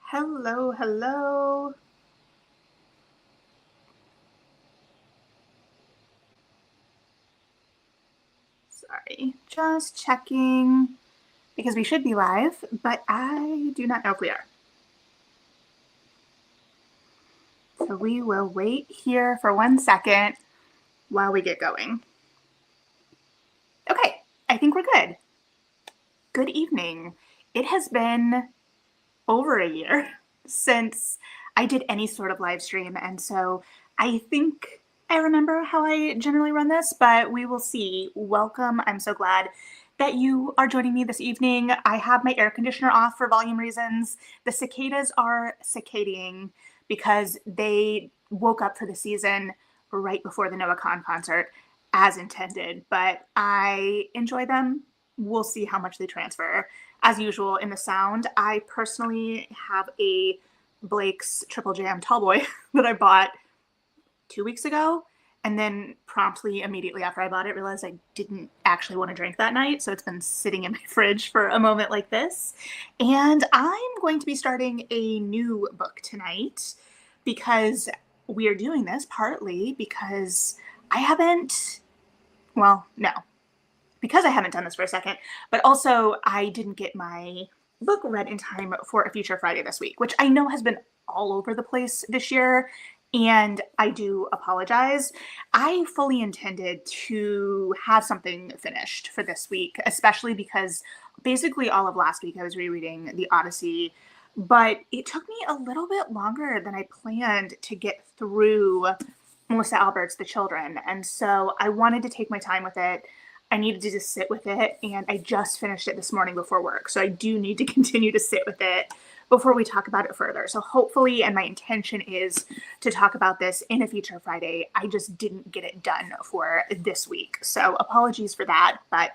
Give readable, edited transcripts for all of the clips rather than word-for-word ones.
Hello, hello. Sorry, just checking because we should be live, but I do not know if we are. So we will wait here for 1 second while we get going. Okay, I think we're good. Good evening. It has been over a year since I did any sort of live stream, and so I think I remember how I generally run this, but we will see. Welcome. I'm so glad that you are joining me this evening. I have my air conditioner off for volume reasons. The cicadas are cicading because they woke up for the season right before the Noah Khan concert as intended, but I enjoy them. We'll see how much they transfer. As usual in the sound, I personally have a Blake's Triple Jam Tallboy that I bought 2 weeks ago. And then promptly, immediately after I bought it, realized I didn't actually want to drink that night. So it's been sitting in my fridge for a moment like this. And I'm going to be starting a new book tonight because we are doing this partly because I haven't, well, no, because I haven't done this for a second, but also I didn't get my book read in time for a Future Friday this week, which I know has been all over the place this year. And I do apologize. I fully intended to have something finished for this week, especially because basically all of last week I was rereading The Odyssey, but it took me a little bit longer than I planned to get through Melissa Albert's The Children. And so I wanted to take my time with it. I needed to just sit with it, and I just finished it this morning before work. So I do need to continue to sit with it before we talk about it further. So hopefully, and my intention is to talk about this in a Future Friday. I just didn't get it done for this week. So apologies for that, but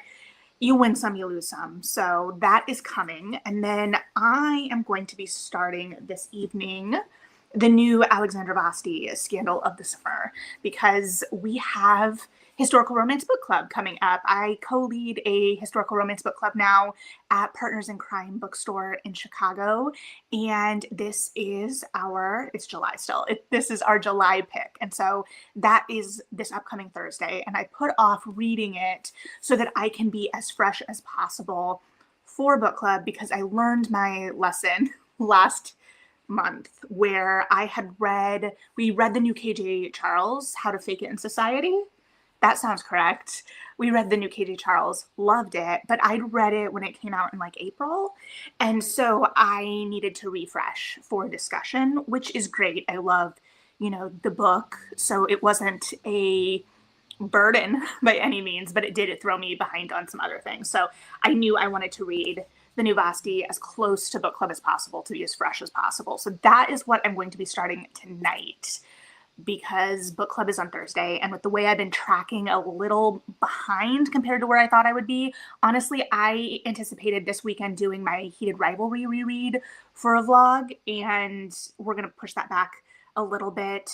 you win some, you lose some. So that is coming. And then I am going to be starting this evening the new Alexandra Vasti Scandal of the Summer because we have Historical Romance Book Club coming up. I co-lead a historical romance book club now at Partners in Crime bookstore in Chicago. And this is it's July still. This is our July pick. And so that is this upcoming Thursday. And I put off reading it so that I can be as fresh as possible for book club because I learned my lesson last month where we read the new KJ Charles, How to Fake It in Society. That sounds correct. We read the new KJ Charles, loved it, but I'd read it when it came out in like April. And so I needed to refresh for discussion, which is great. I love, the book. So it wasn't a burden by any means, but it did throw me behind on some other things. So I knew I wanted to read the new Vasti as close to book club as possible to be as fresh as possible. So that is what I'm going to be starting tonight because book club is on Thursday. And with the way I've been tracking a little behind compared to where I thought I would be, honestly, I anticipated this weekend doing my Heated Rivalry reread for a vlog, and we're going to push that back a little bit.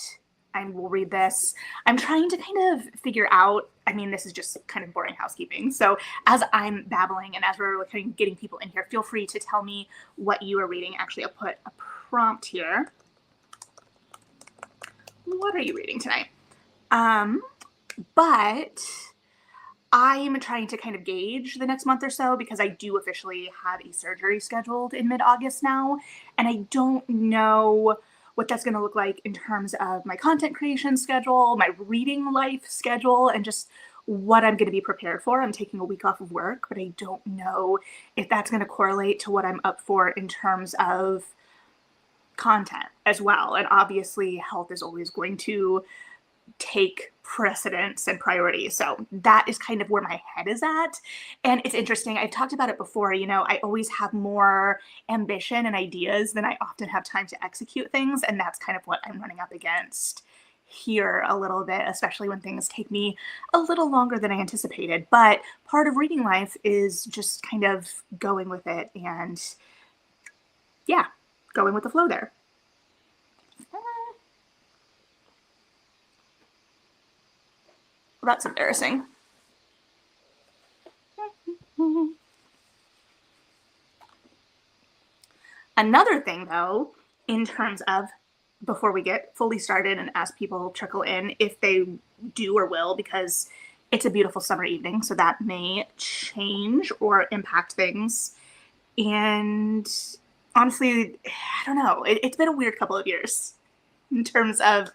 And we'll read this. I'm trying to kind of figure out, this is just kind of boring housekeeping. So as I'm babbling and as we're kind of getting people in here, feel free to tell me what you are reading. Actually, I'll put a prompt here. What are you reading tonight? But I'm trying to kind of gauge the next month or so because I do officially have a surgery scheduled in mid-August now. And I don't know what that's going to look like in terms of my content creation schedule, my reading life schedule, and just what I'm going to be prepared for. I'm taking a week off of work, but I don't know if that's going to correlate to what I'm up for in terms of content as well. And obviously, health is always going to take precedence and priority. So that is kind of where my head is at. And it's interesting. I've talked about it before. I always have more ambition and ideas than I often have time to execute things. And that's kind of what I'm running up against here a little bit, especially when things take me a little longer than I anticipated. But part of reading life is just kind of going with it and, yeah, going with the flow there. Well, that's embarrassing. Another thing, though, in terms of before we get fully started and as people trickle in, if they do or will, because it's a beautiful summer evening, so that may change or impact things. And honestly, I don't know. It's been a weird couple of years in terms of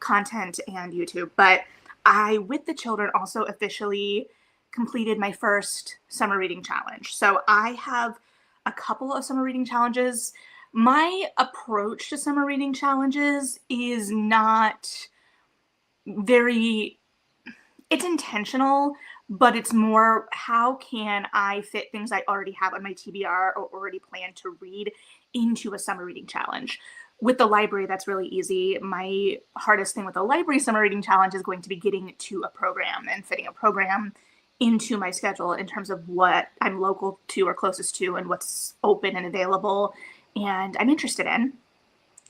content and YouTube, but I, with the children, also officially completed my first summer reading challenge. So I have a couple of summer reading challenges. My approach to summer reading challenges is not very, it's intentional, but it's more how can I fit things I already have on my TBR or already plan to read into a summer reading challenge. With the library, that's really easy. My hardest thing with the library summer reading challenge is going to be getting to a program and fitting a program into my schedule in terms of what I'm local to or closest to and what's open and available and I'm interested in.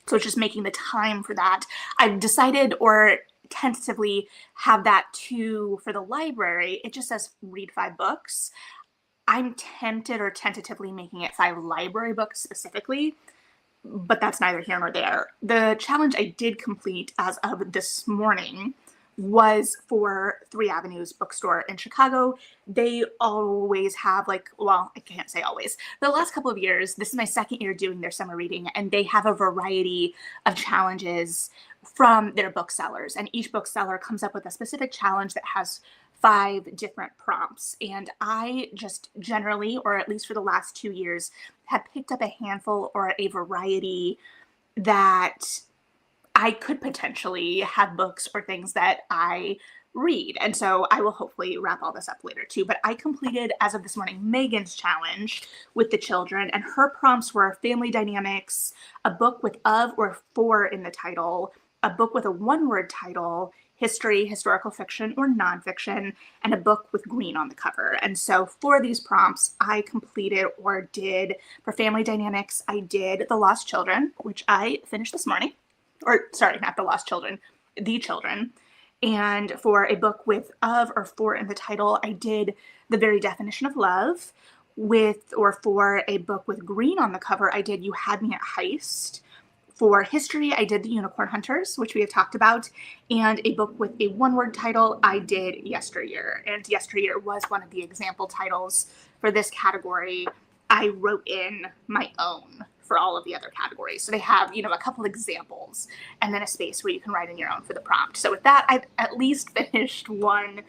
So it's just making the time for that. I've decided or tentatively have that too for the library. It just says read 5 books. I'm tempted or tentatively making it 5 library books specifically, but that's neither here nor there. The challenge I did complete as of this morning was for Three Avenues bookstore in Chicago. They always have, like, well, I can't say always. The last couple of years, this is my second year doing their summer reading, and they have a variety of challenges from their booksellers. And each bookseller comes up with a specific challenge that has 5 different prompts. And I just generally, or at least for the last 2 years, have picked up a handful or a variety that I could potentially have books or things that I read. And so I will hopefully wrap all this up later too. But I completed, as of this morning, Megan's challenge with the children, and her prompts were family dynamics, a book with of or for in the title, a book with a one-word title, history, historical fiction, or nonfiction, and a book with green on the cover. And so for these prompts, I completed or did, for family dynamics, I did The Lost Children, which I finished this morning. Or sorry, not The Lost Children, The Children. And for a book with of or for in the title, I did The Very Definition of Love. With or for a book with green on the cover, I did You Had Me at Heist. For history, I did The Unicorn Hunters, which we have talked about. And a book with a one-word title, I did Yesteryear. And Yesteryear was one of the example titles for this category. I wrote in my own for all of the other categories. So they have, a couple examples and then a space where you can write in your own for the prompt. So with that, I've at least finished one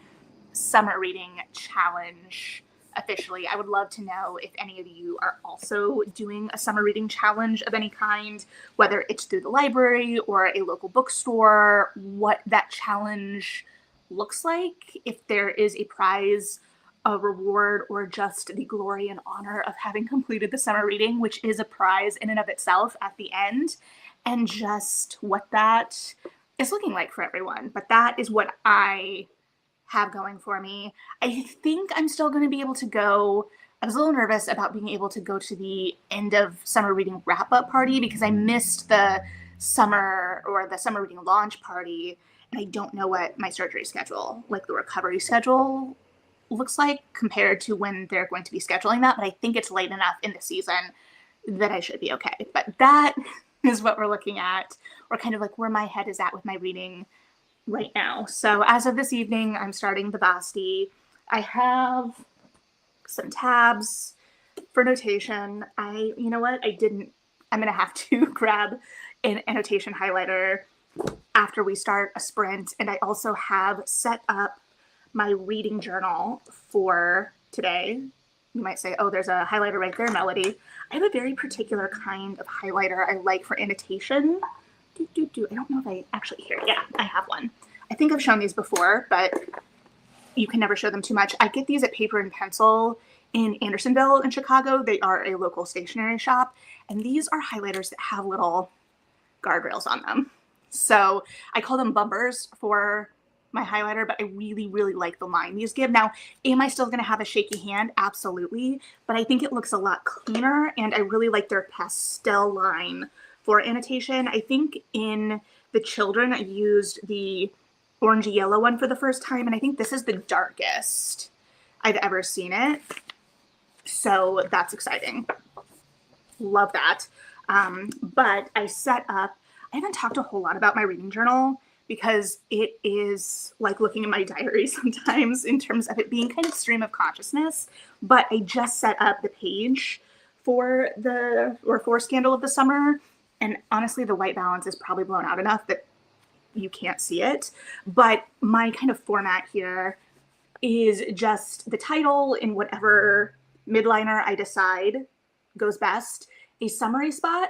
summer reading challenge officially. I would love to know if any of you are also doing a summer reading challenge of any kind, whether it's through the library or a local bookstore, what that challenge looks like, if there is a prize, a reward, or just the glory and honor of having completed the summer reading, which is a prize in and of itself at the end, and just what that is looking like for everyone. But that is what I have going for me. I think I'm still going to be able to go. I was a little nervous about being able to go to the end of summer reading wrap-up party because I missed the summer reading launch party, and I don't know what my surgery schedule, like the recovery schedule, looks like compared to when they're going to be scheduling that, but I think it's late enough in the season that I should be okay. But that is what we're looking at, or kind of like where my head is at with my reading right now. So as of this evening, I'm starting the Basti. I have some tabs for notation. I'm going to have to grab an annotation highlighter after we start a sprint. And I also have set up my reading journal for today. You might say, oh, there's a highlighter right there, Melody. I have a very particular kind of highlighter I like for annotation. I don't know if I actually, here, yeah, I have one. I think I've shown these before, but you can never show them too much. I get these at Paper and Pencil in Andersonville in Chicago. They are a local stationery shop, and these are highlighters that have little guardrails on them. So I call them bumpers for my highlighter, but I really, really like the line these give. Now, am I still going to have a shaky hand? Absolutely. But I think it looks a lot cleaner, and I really like their pastel line for annotation. I think in the children, I used the orangey yellow one for the first time, and I think this is the darkest I've ever seen it. So that's exciting. Love that. But I haven't talked a whole lot about my reading journal because it is like looking at my diary sometimes in terms of it being kind of stream of consciousness. But I just set up the page for Scandal of the Summer. And honestly, the white balance is probably blown out enough that you can't see it. But my kind of format here is just the title in whatever midliner I decide goes best, a summary spot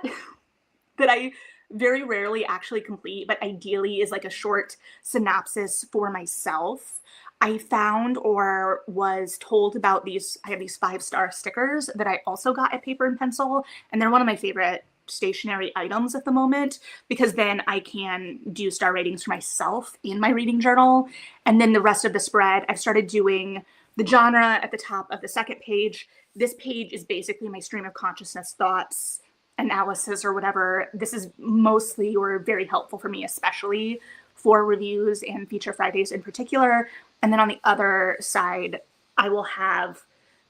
that I very rarely actually complete, but ideally is like a short synopsis for myself. I found or was told about these, I have these 5-star stickers that I also got at Paper and Pencil, and they're one of my favorite stationary items at the moment because then I can do star ratings for myself in my reading journal. And then the rest of the spread, I've started doing the genre at the top of the second page. This page is basically my stream of consciousness thoughts, analysis, or whatever. This is mostly or very helpful for me, especially for reviews and Feature Fridays in particular. And then on the other side, I will have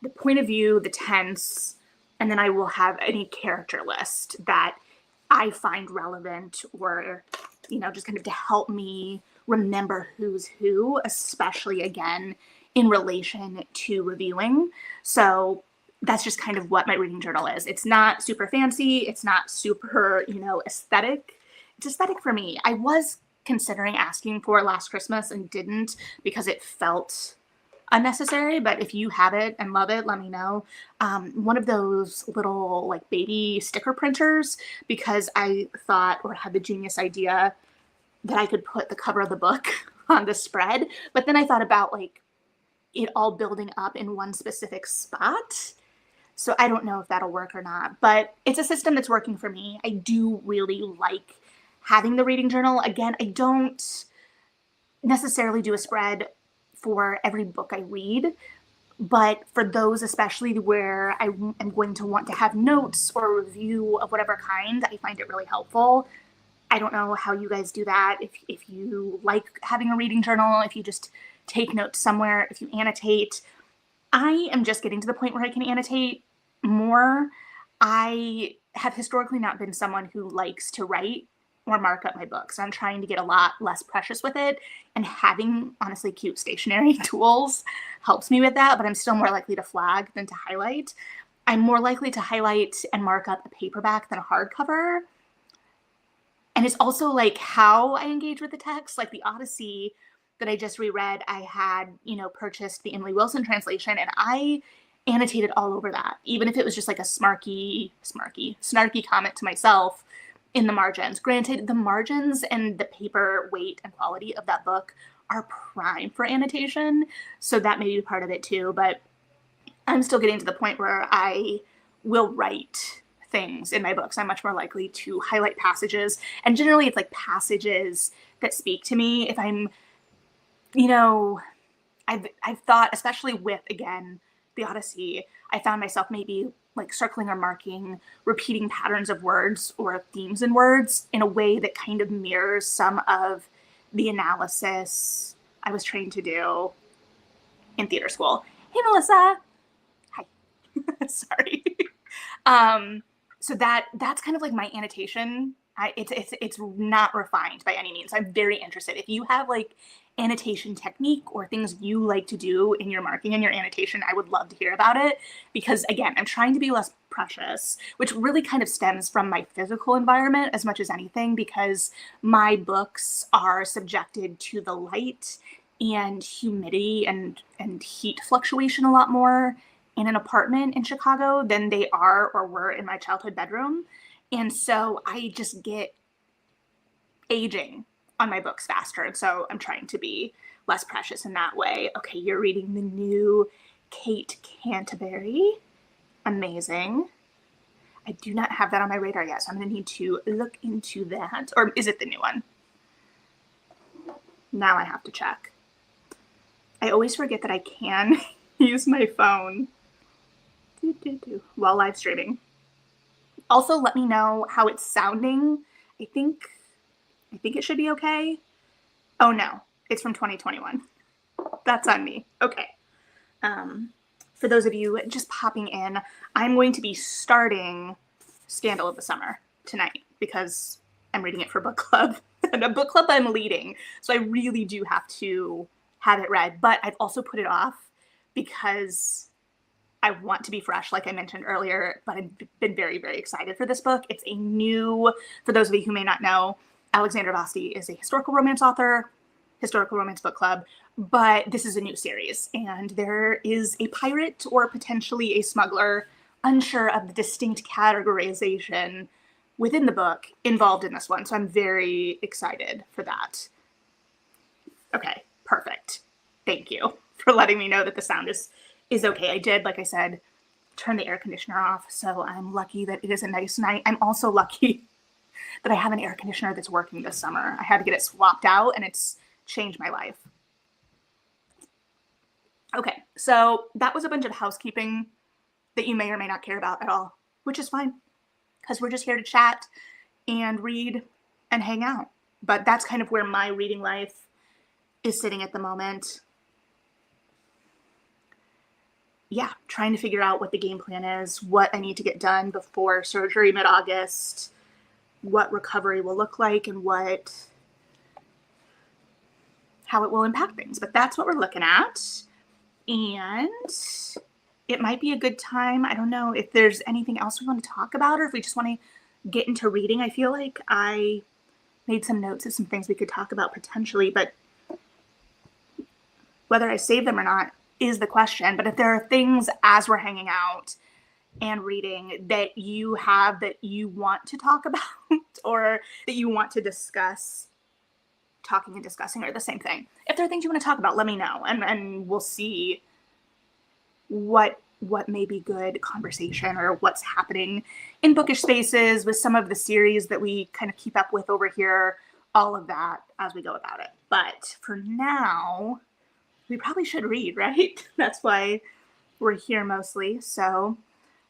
the point of view, the tense, and then I will have any character list that I find relevant or, just kind of to help me remember who's who, especially again in relation to reviewing. So that's just kind of what my reading journal is. It's not super fancy. It's not super, aesthetic. It's aesthetic for me. I was considering asking for Last Christmas and didn't because it felt unnecessary, but if you have it and love it, let me know. One of those little like baby sticker printers, because I thought or had the genius idea that I could put the cover of the book on the spread, but then I thought about like it all building up in one specific spot. So I don't know if that'll work or not, but it's a system that's working for me. I do really like having the reading journal. Again, I don't necessarily do a spread for every book I read, but for those especially where I am going to want to have notes or a review of whatever kind, I find it really helpful. I don't know how you guys do that, if you like having a reading journal, if you just take notes somewhere, if you annotate. I am just getting to the point where I can annotate more. I have historically not been someone who likes to write or mark up my books. I'm trying to get a lot less precious with it, and having honestly cute stationery tools helps me with that, but I'm still more likely to flag than to highlight. I'm more likely to highlight and mark up a paperback than a hardcover. And it's also like how I engage with the text, like the Odyssey that I just reread, I had, purchased the Emily Wilson translation, and I annotated all over that, even if it was just like a snarky comment to myself in the margins. Granted, the margins and the paper weight and quality of that book are prime for annotation, so that may be part of it too, but I'm still getting to the point where I will write things in my books. I'm much more likely to highlight passages, and generally it's like passages that speak to me. If I'm I've thought, especially with, again, the Odyssey, I found myself maybe like circling or marking repeating patterns of words or themes in words in a way that kind of mirrors some of the analysis I was trained to do in theater school. Hey, Melissa. Hi. Sorry. So that's kind of like my annotation. It's not refined by any means. I'm very interested. If you have like annotation technique or things you like to do in your marking and your annotation, I would love to hear about it, because again, I'm trying to be less precious, which really kind of stems from my physical environment as much as anything, because my books are subjected to the light and humidity and heat fluctuation a lot more in an apartment in Chicago than they are or were in my childhood bedroom. And so I just get aging on my books faster. And so I'm trying to be less precious in that way. Okay, you're reading the new Kate Canterbury. Amazing. I do not have that on my radar yet, so I'm going to need to look into that. Or is it the new one? Now I have to check. I always forget that I can use my phone while live streaming. Also, let me know how it's sounding. I think it should be okay. Oh no, it's from 2021. That's on me. Okay. For those of you just popping in, I'm going to be starting Scandal of the Summer tonight because I'm reading it for book club and a book club I'm leading. So I really do have to have it read, but I've also put it off because I want to be fresh, like I mentioned earlier, but I've been very, very excited for this book. It's a new, for those of you who may not know, Alexandra Vasti is a historical romance author, historical romance book club, but this is a new series. And there is a pirate or potentially a smuggler, unsure of the distinct categorization within the book, involved in this one. So I'm very excited for that. Okay, perfect. Thank you for letting me know that the sound is okay. I did, like I said, turn the air conditioner off, so I'm lucky that it is a nice night. I'm also lucky that I have an air conditioner that's working this summer. I had to get it swapped out, and it's changed my life. Okay, so that was a bunch of housekeeping that you may or may not care about at all, which is fine, because we're just here to chat and read and hang out. But that's kind of where my reading life is sitting at the moment. Yeah, trying to figure out what the game plan is, what I need to get done before surgery mid-August, what recovery will look like, and how it will impact things. But that's what we're looking at. And it might be a good time. I don't know if there's anything else we want to talk about or if we just want to get into reading. I feel like I made some notes of some things we could talk about potentially, but whether I save them or not is the question. But if there are things as we're hanging out and reading that you have that you want to talk about or that you want to discuss, talking and discussing are the same thing. If there are things you want to talk about, let me know, and we'll see what may be good conversation or what's happening in bookish spaces with some of the series that we kind of keep up with over here, all of that as we go about it. But for now, we probably should read, right? That's why we're here mostly. So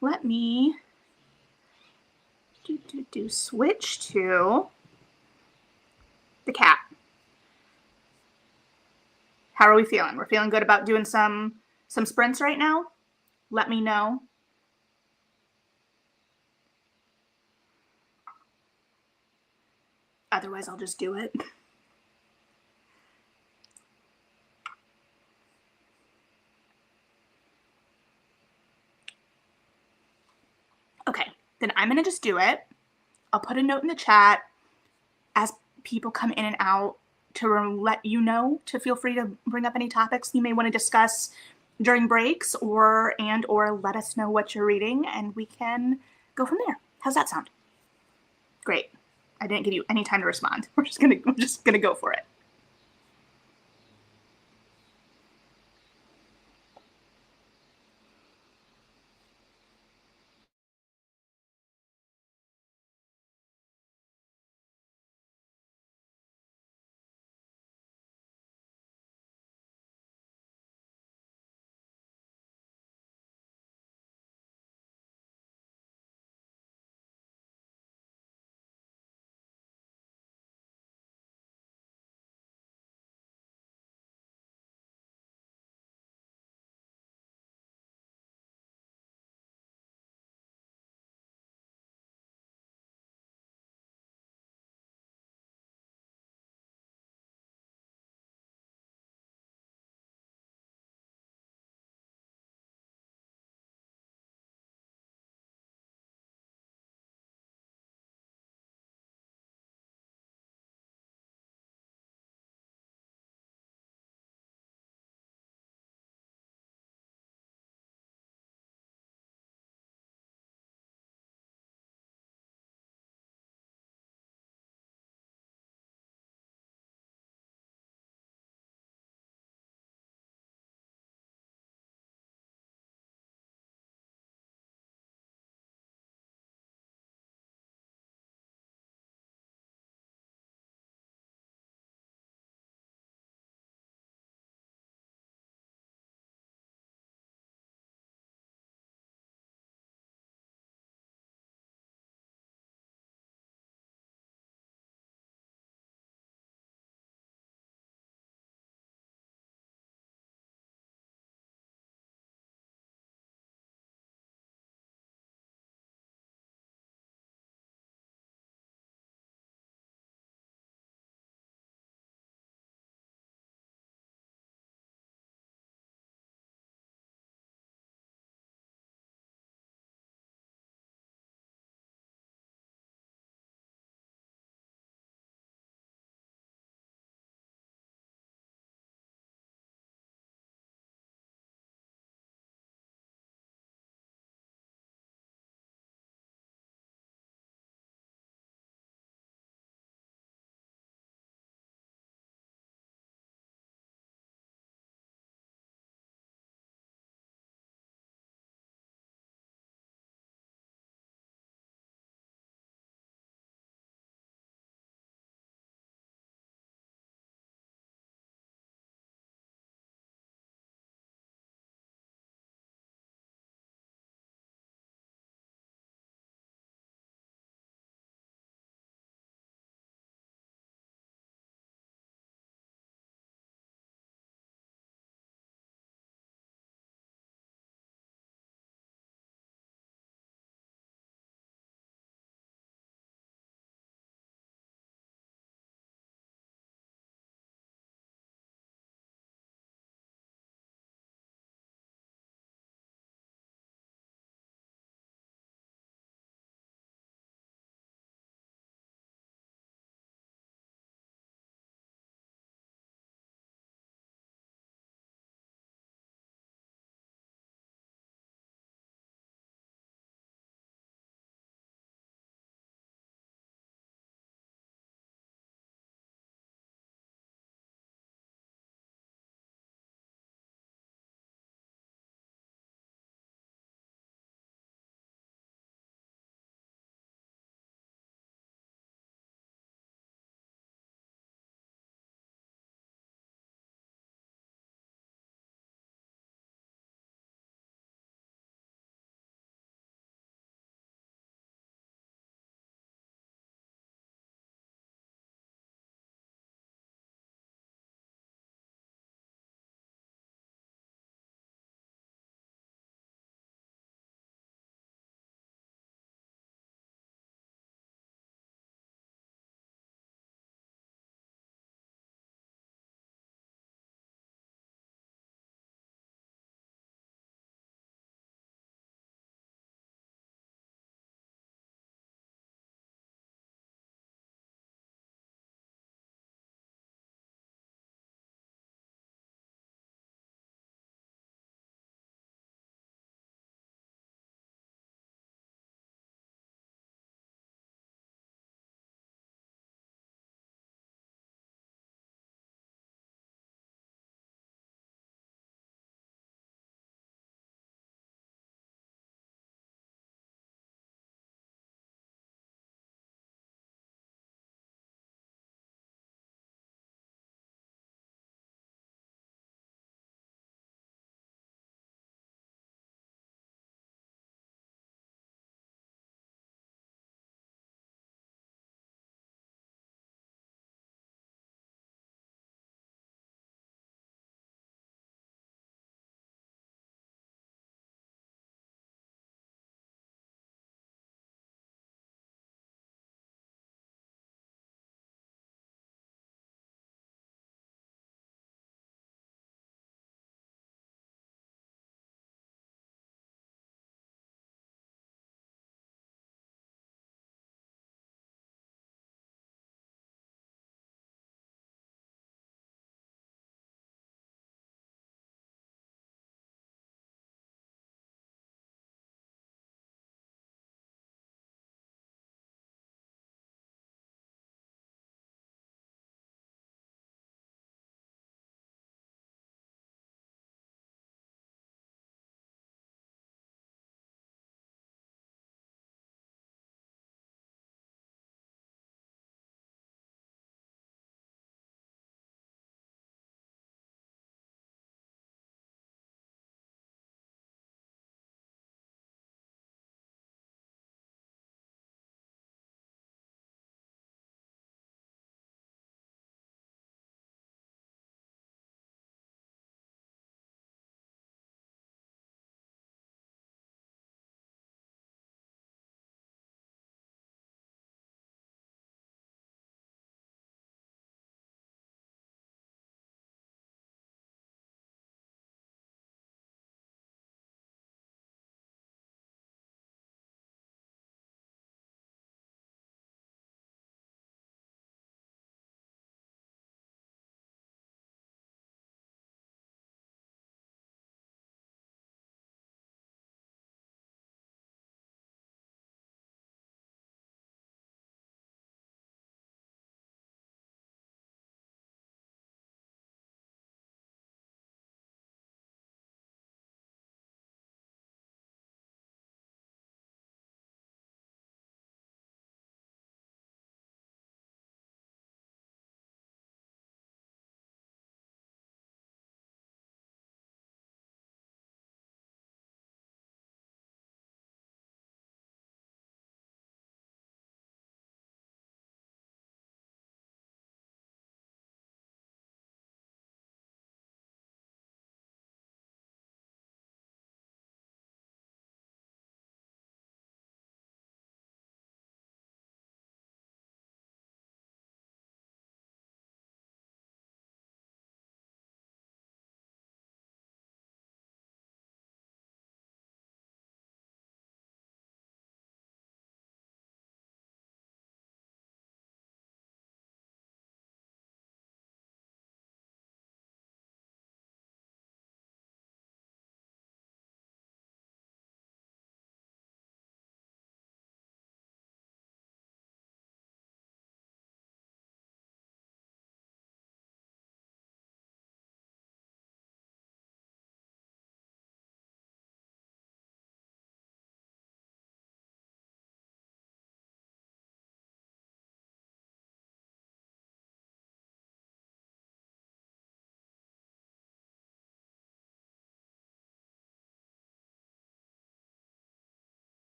let me switch to the cat. How are we feeling? We're feeling good about doing some sprints right now? Let me know. Otherwise, I'll just do it. Okay, then I'm gonna just do it. I'll put a note in the chat as people come in and out to let you know to feel free to bring up any topics you may want to discuss during breaks or let us know what you're reading and we can go from there. How's that sound? Great. I didn't give you any time to respond. We're just gonna go for it.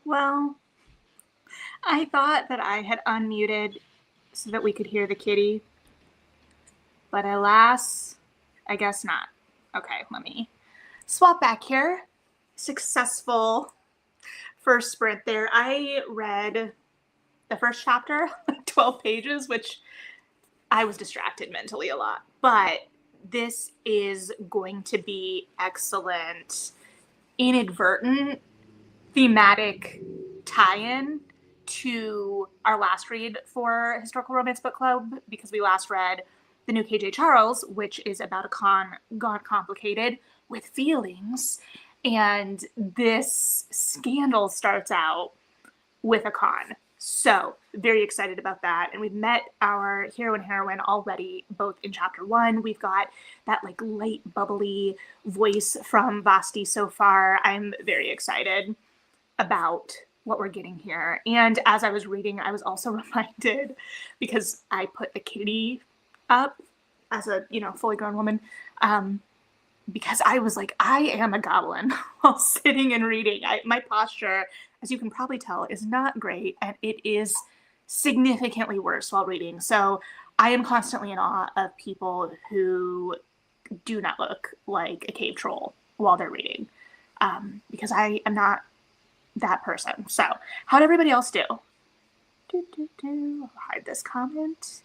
Well, I thought that I had unmuted so that we could hear the kitty, but alas, I guess not. Okay, let me swap back here. Successful first sprint there. I read the first chapter, 12 pages, which I was distracted mentally a lot. But this is going to be excellent, inadvertent, thematic tie-in to our last read for Historical Romance Book Club, because we last read the new KJ Charles, which is about a con gone complicated with feelings. And this scandal starts out with a con. So, very excited about that. And we've met our hero and heroine already, both in chapter 1. We've got that like light, bubbly voice from Vasti so far. I'm very excited about what we're getting here. And as I was reading, I was also reminded, because I put the kitty up as a, fully grown woman, because I was like, I am a goblin while sitting and reading. My posture, as you can probably tell, is not great, and it is significantly worse while reading. So I am constantly in awe of people who do not look like a cave troll while they're reading, because I am not that person. So how'd everybody else do? I'll hide this comment.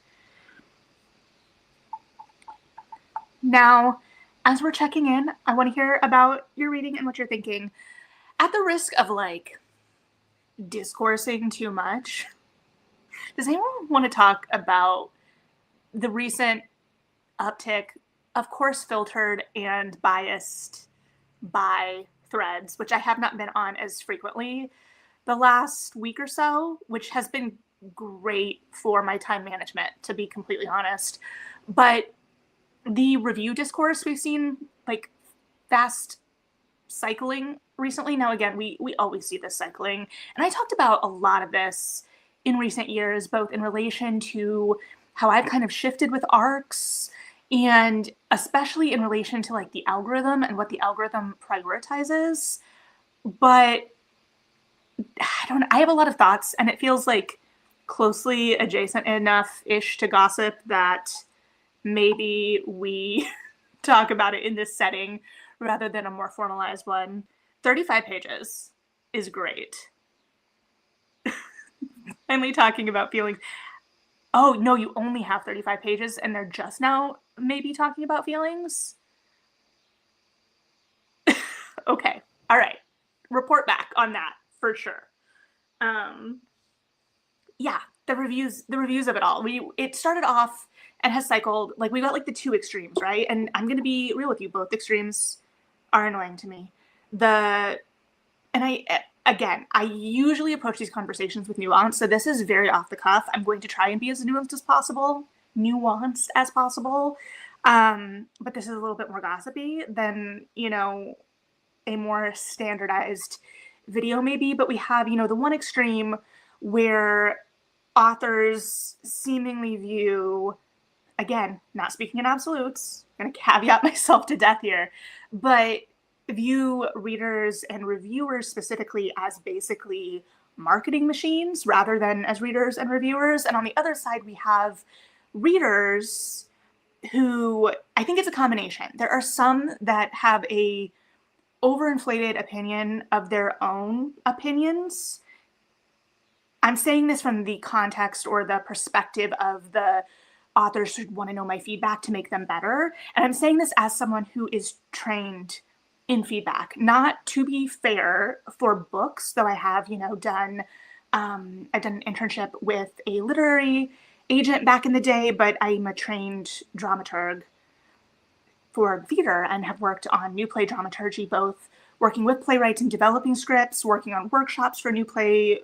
Now, as we're checking in, I want to hear about your reading and what you're thinking. At the risk of discoursing too much, does anyone want to talk about the recent uptick, of course filtered and biased by Threads, which I have not been on as frequently the last week or so, which has been great for my time management, to be completely honest. But the review discourse we've seen fast cycling recently. Now, again, we always see this cycling. And I talked about a lot of this in recent years, both in relation to how I've kind of shifted with arcs, and especially in relation to the algorithm and what the algorithm prioritizes. But I have a lot of thoughts, and it feels closely adjacent enough-ish to gossip that maybe we talk about it in this setting rather than a more formalized one. 35 pages is great. Finally talking about feelings. Oh, no, you only have 35 pages and they're just now maybe talking about feelings? Okay. All right. Report back on that for sure. Yeah, the reviews of it all. It started off and has cycled, we got the two extremes, right? And I'm going to be real with you, both extremes are annoying to me. I usually approach these conversations with nuance, so this is very off the cuff. I'm going to try and be as nuanced as possible. But this is a little bit more gossipy than, a more standardized video maybe. But we have, the one extreme where authors seemingly view, again, not speaking in absolutes, I'm going to caveat myself to death here, but view readers and reviewers specifically as basically marketing machines rather than as readers and reviewers. And on the other side, we have readers who, I think it's a combination. There are some that have a overinflated opinion of their own opinions. I'm saying this from the context or the perspective of the authors who want to know my feedback to make them better. And I'm saying this as someone who is trained in feedback, not, to be fair, for books, though I have, done an internship with a literary agent back in the day, but I'm a trained dramaturg for theater and have worked on new play dramaturgy, both working with playwrights and developing scripts, working on workshops for new play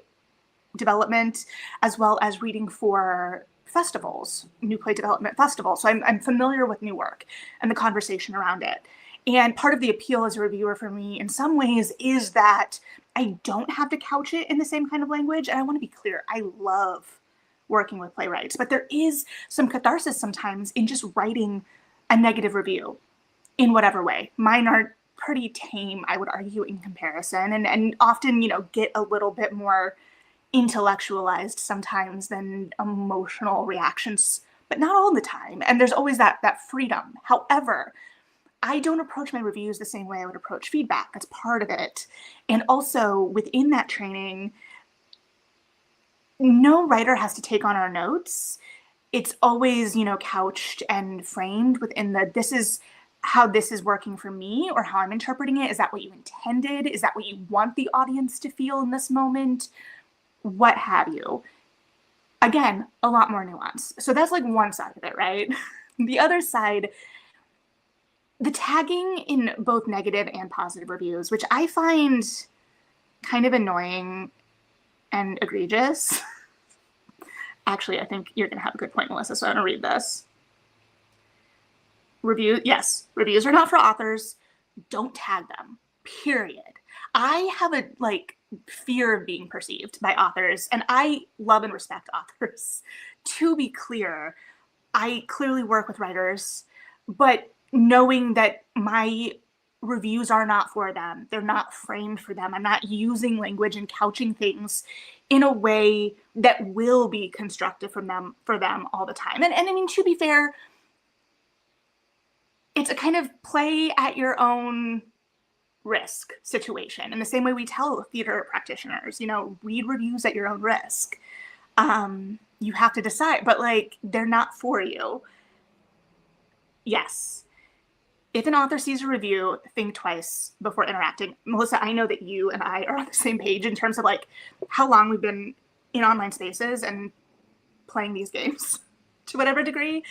development, as well as reading for festivals, new play development festivals. So I'm familiar with new work and the conversation around it. And part of the appeal as a reviewer for me in some ways is that I don't have to couch it in the same kind of language. And I want to be clear, I love working with playwrights, but there is some catharsis sometimes in just writing a negative review in whatever way. Mine are pretty tame, I would argue, in comparison, and often, get a little bit more intellectualized sometimes than emotional reactions, but not all the time. And there's always that freedom. However, I don't approach my reviews the same way I would approach feedback. That's part of it. And also within that training, no writer has to take on our notes. It's always, couched and framed within this is how this is working for me, or how I'm interpreting it. Is that what you intended? Is that what you want the audience to feel in this moment? What have you? Again, a lot more nuance. So that's like one side of it, right? The other side, the tagging in both negative and positive reviews, which I find kind of annoying and egregious. Actually, I think you're going to have a good point, Melissa, so I'm going to read this. Yes, reviews are not for authors. Don't tag them, period. I have a fear of being perceived by authors, and I love and respect authors. To be clear, I clearly work with writers, but knowing that my reviews are not for them, they're not framed for them. I'm not using language and couching things in a way that will be constructive for them all the time. And I mean, to be fair, it's a kind of play at your own risk situation. In the same way we tell theater practitioners, read reviews at your own risk. You have to decide, but they're not for you. Yes. If an author sees a review, think twice before interacting. Melissa, I know that you and I are on the same page in terms of how long we've been in online spaces and playing these games to whatever degree.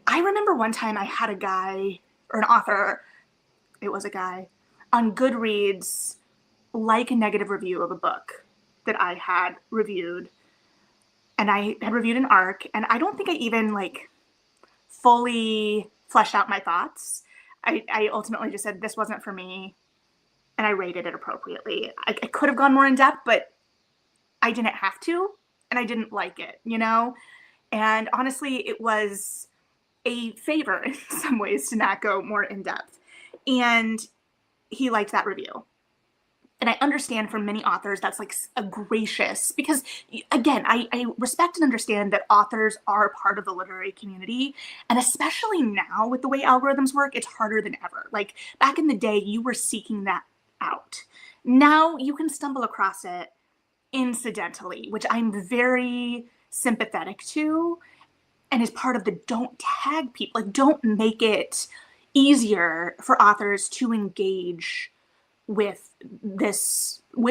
I remember one time I had a guy, or an author, it was a guy, on Goodreads, a negative review of a book that I had reviewed. And I had reviewed an arc, and I don't think I even fully fleshed out my thoughts. I ultimately just said this wasn't for me, and I rated it appropriately. I could have gone more in depth, but I didn't have to, and I didn't like it, And honestly, it was a favor in some ways to not go more in depth. And he liked that review. And I understand for many authors that's a gracious, because again, I respect and understand that authors are part of the literary community. And especially now with the way algorithms work, it's harder than ever. Back in the day, you were seeking that out. Now you can stumble across it incidentally, which I'm very sympathetic to, and is part of the don't tag people. Don't make it easier for authors to engage with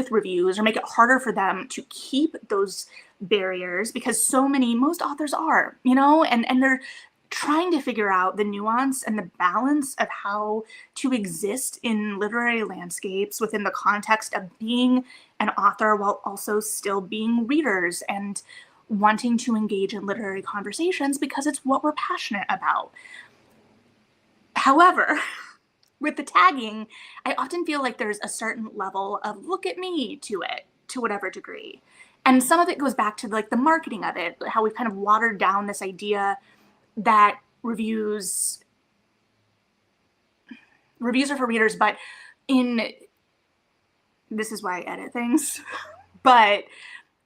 reviews, or make it harder for them to keep those barriers, because most authors are, and they're trying to figure out the nuance and the balance of how to exist in literary landscapes within the context of being an author while also still being readers and wanting to engage in literary conversations because it's what we're passionate about. However, with the tagging, I often feel there's a certain level of look at me to it, to whatever degree. And some of it goes back to the marketing of it, how we've kind of watered down this idea that reviews are for readers, but this is why I edit things, but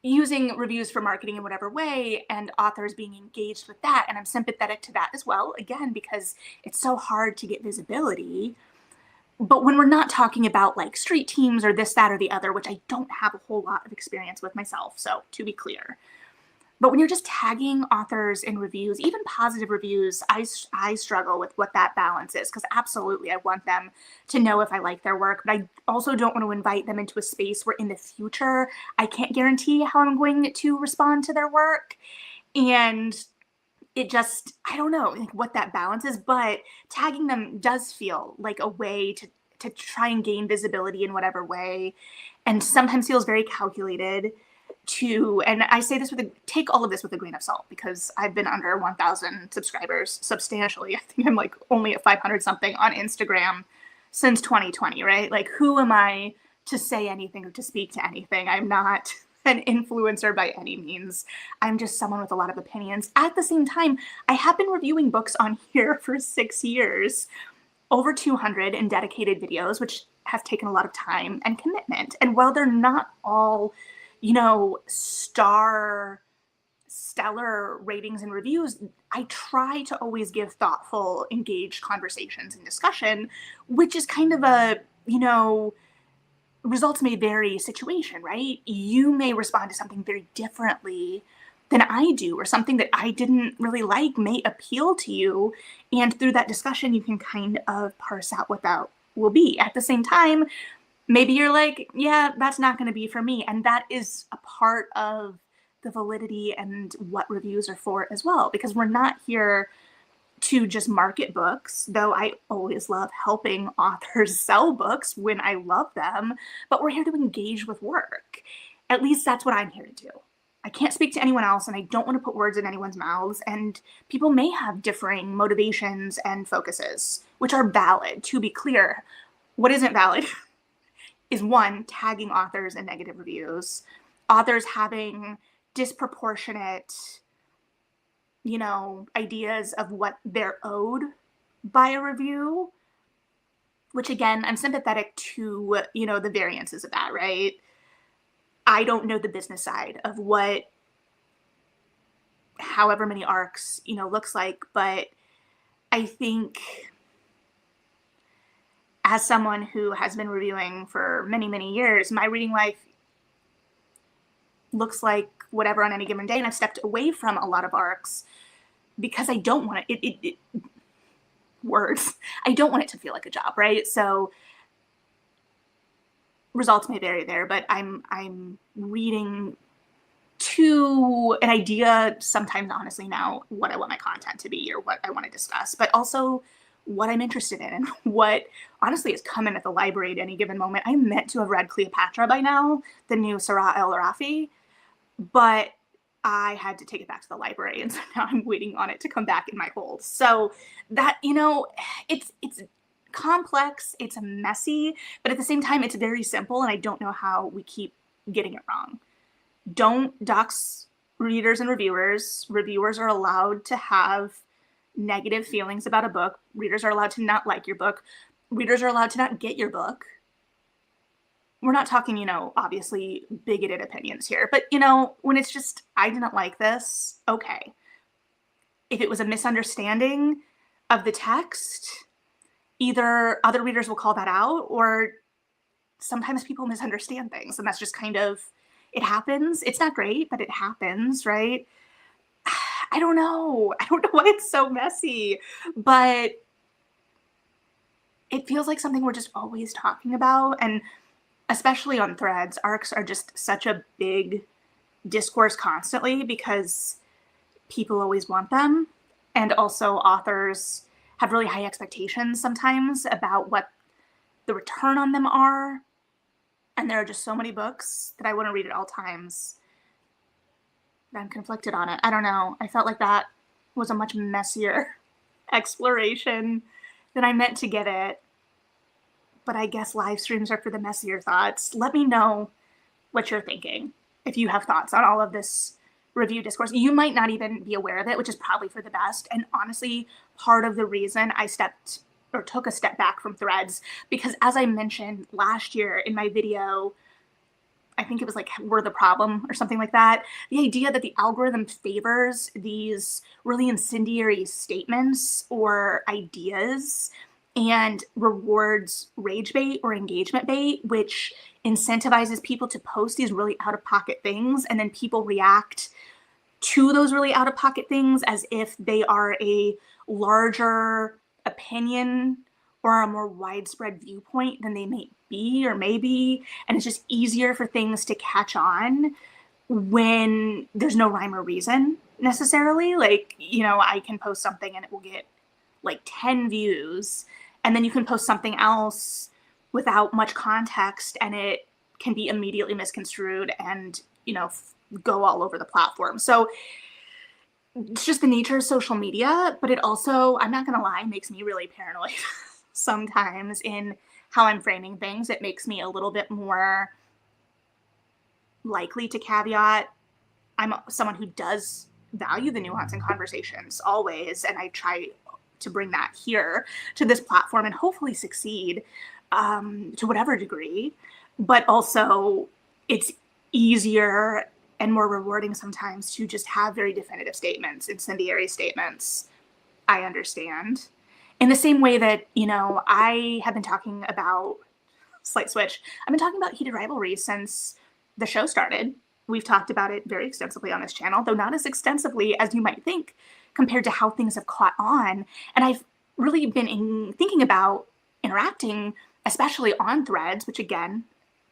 using reviews for marketing in whatever way, and authors being engaged with that. And I'm sympathetic to that as well, again, because it's so hard to get visibility. But when we're not talking about street teams or this, that, or the other, which I don't have a whole lot of experience with myself, so to be clear. But when you're just tagging authors in reviews, even positive reviews, I struggle with what that balance is, because absolutely I want them to know if I like their work, but I also don't want to invite them into a space where in the future I can't guarantee how I'm going to respond to their work. And it just, I don't know what that balance is, but tagging them does feel like a way to try and gain visibility in whatever way, and sometimes feels very calculated. And I say this take all of this with a grain of salt, because I've been under 1,000 subscribers substantially. I think I'm only at 500 something on Instagram since 2020, right? Who am I to say anything or to speak to anything? I'm not an influencer by any means. I'm just someone with a lot of opinions. At the same time, I have been reviewing books on here for 6 years. over 200 in dedicated videos, which have taken a lot of time and commitment. And while they're not all, stellar ratings and reviews, I try to always give thoughtful, engaged conversations and discussion, which is kind of a, results may vary situation, right? You may respond to something very differently than I do, or something that I didn't really like may appeal to you. And through that discussion, you can kind of parse out what that will be. At the same time, maybe you're like, yeah, that's not going to be for me. And that is a part of the validity and what reviews are for as well, because we're not here to just market books, though I always love helping authors sell books when I love them, but we're here to engage with work. At least that's what I'm here to do. I can't speak to anyone else, and I don't want to put words in anyone's mouths, and people may have differing motivations and focuses, which are valid. To be clear, what isn't valid is, one, tagging authors in negative reviews, authors having disproportionate ideas of what they're owed by a review, which again, I'm sympathetic to, the variances of that, right? I don't know the business side of what however many arcs, looks like, but I think as someone who has been reviewing for many, many years, my reading life looks like whatever on any given day, and I've stepped away from a lot of arcs because I don't want it words. I don't want it to feel like a job, right? So results may vary there, but I'm reading to an idea sometimes, honestly, now what I want my content to be or what I want to discuss, but also what I'm interested in and what honestly is coming at the library at any given moment. I meant to have read Cleopatra by now, the new Sarah El-Rafi, but I had to take it back to the library, and so now I'm waiting on it to come back in my hold. So that, it's complex, it's messy, but at the same time, it's very simple, and I don't know how we keep getting it wrong. Don't dox readers and reviewers. Reviewers are allowed to have negative feelings about a book. Readers are allowed to not like your book. Readers are allowed to not get your book. We're not talking, obviously bigoted opinions here, but, when it's just, I didn't like this, okay. If it was a misunderstanding of the text, either other readers will call that out, or sometimes people misunderstand things, and that's just kind of, it happens. It's not great, but it happens, right? I don't know why it's so messy, but it feels like something we're just always talking about. And especially on Threads, arcs are just such a big discourse constantly because people always want them. And also authors have really high expectations sometimes about what the return on them are. And there are just so many books that I want to read at all times that I'm conflicted on it. I don't know. I felt like that was a much messier exploration than I meant to give it. But I guess live streams are for the messier thoughts. Let me know what you're thinking. If you have thoughts on all of this review discourse, you might not even be aware of it, which is probably for the best. And honestly, part of the reason I took a step back from Threads, because as I mentioned last year in my video, I think it was like, we're the problem or something like that. The idea that the algorithm favors these really incendiary statements or ideas and rewards rage bait or engagement bait, which incentivizes people to post these really out-of-pocket things, and then people react to those really out-of-pocket things as if they are a larger opinion or a more widespread viewpoint than they may be or maybe, and it's just easier for things to catch on when there's no rhyme or reason necessarily. Like, I can post something and it will get like 10 views, and then you can post something else without much context and it can be immediately misconstrued and, go all over the platform. So it's just the nature of social media, but it also, I'm not going to lie, makes me really paranoid sometimes in how I'm framing things. It makes me a little bit more likely to caveat. I'm someone who does value the nuance in conversations always, and I try to bring that here to this platform and hopefully succeed to whatever degree. But also, it's easier and more rewarding sometimes to just have very definitive statements, incendiary statements. I understand. In the same way that, I have been talking about, slight switch, I've been talking about heated rivalry since the show started. We've talked about it very extensively on this channel, though not as extensively as you might think compared to how things have caught on. And I've really been thinking about interacting, especially on Threads, which again,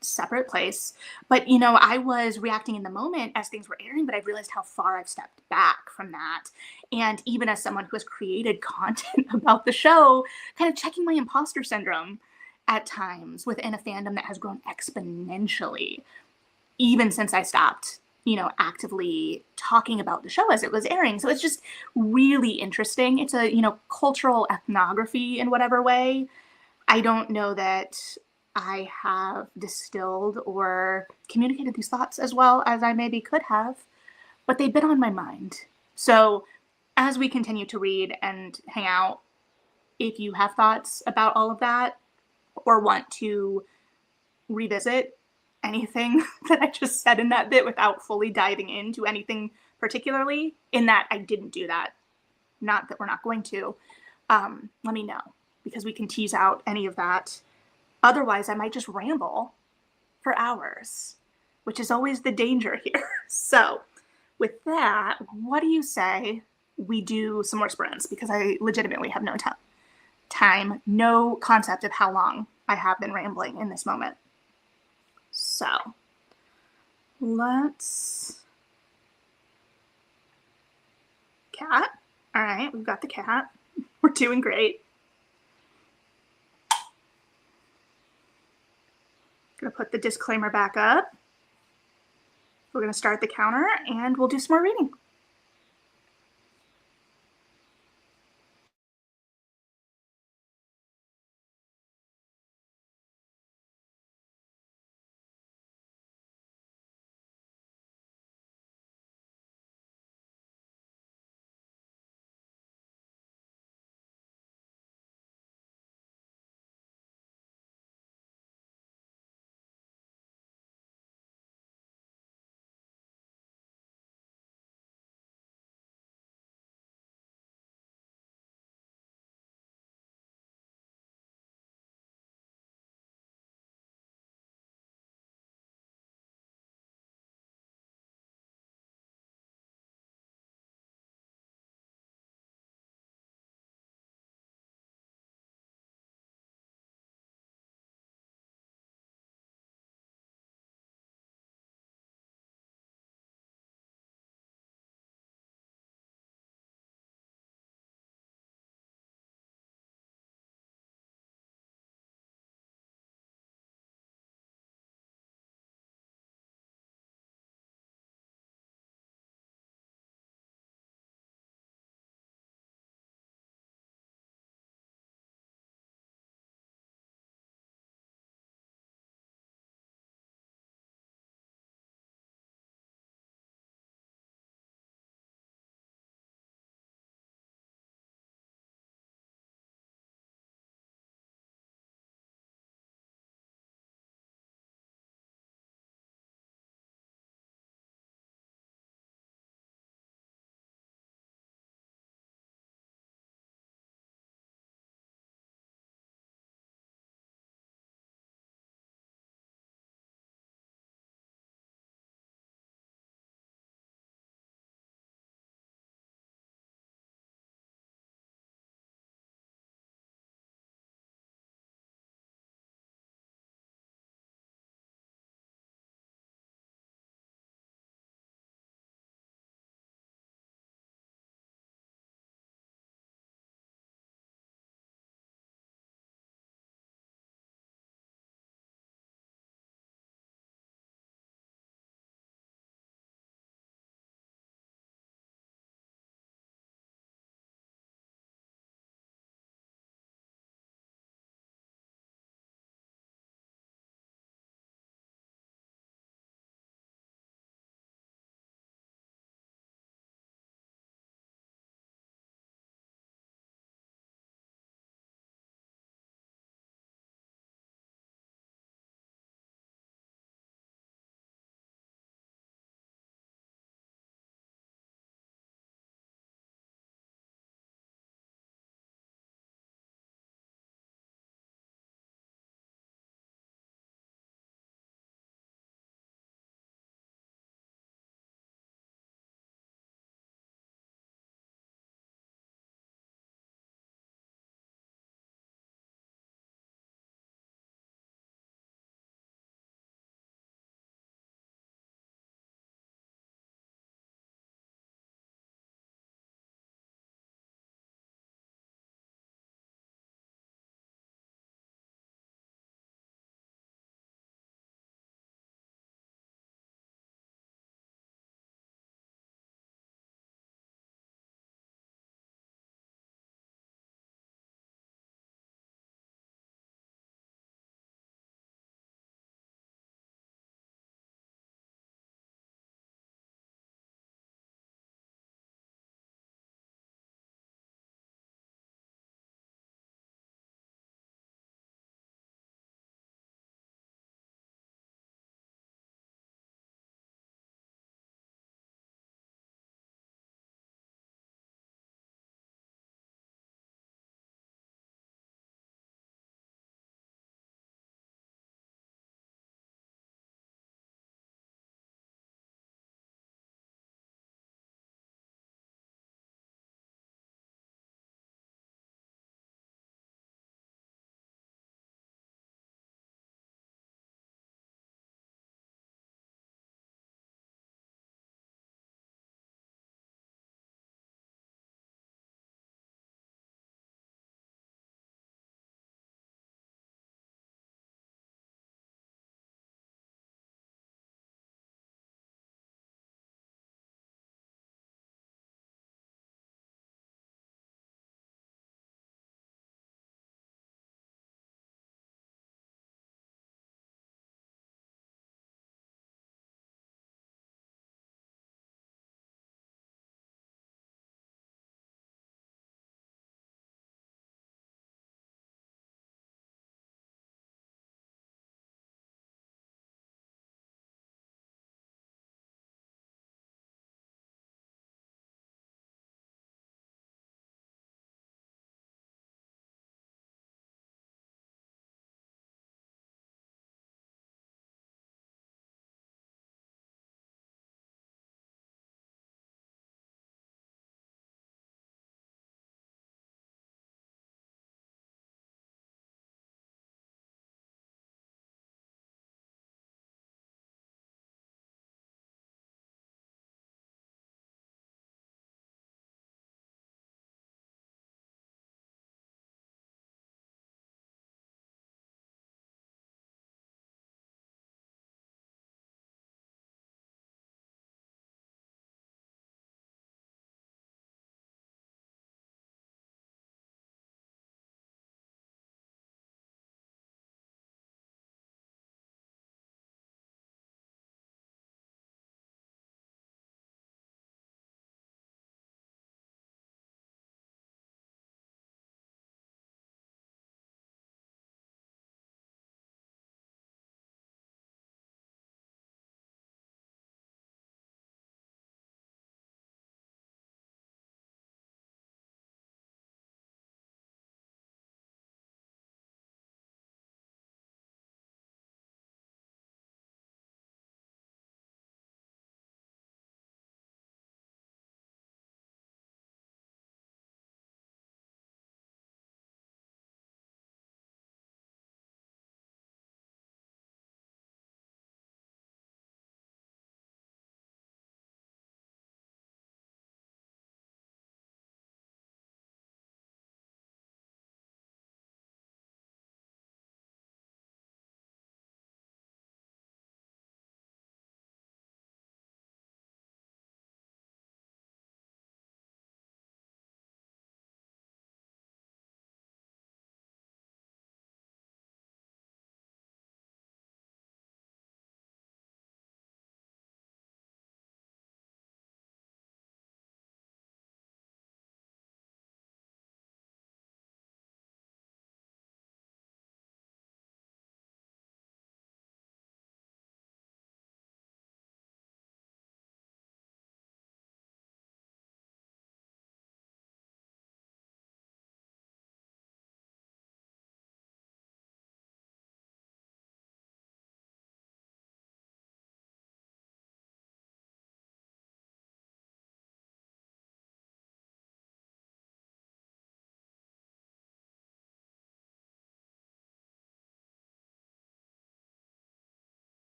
separate place. But I was reacting in the moment as things were airing, but I realized how far I've stepped back from that. And even as someone who has created content about the show, kind of checking my imposter syndrome at times within a fandom that has grown exponentially, even since I stopped, actively talking about the show as it was airing. So it's just really interesting. It's a, cultural ethnography in whatever way. I don't know that I have distilled or communicated these thoughts as well as I maybe could have, but they've been on my mind. So as we continue to read and hang out, if you have thoughts about all of that or want to revisit anything that I just said in that bit without fully diving into anything particularly, in that I didn't do that, not that we're not going to, let me know, because we can tease out any of that. Otherwise, I might just ramble for hours, which is always the danger here. So with that, what do you say we do some more sprints? Because I legitimately have no time, no concept of how long I have been rambling in this moment. So let's... Cat. All right, we've got the cat. We're doing great. Gonna put the disclaimer back up. We're gonna start the counter and we'll do some more reading.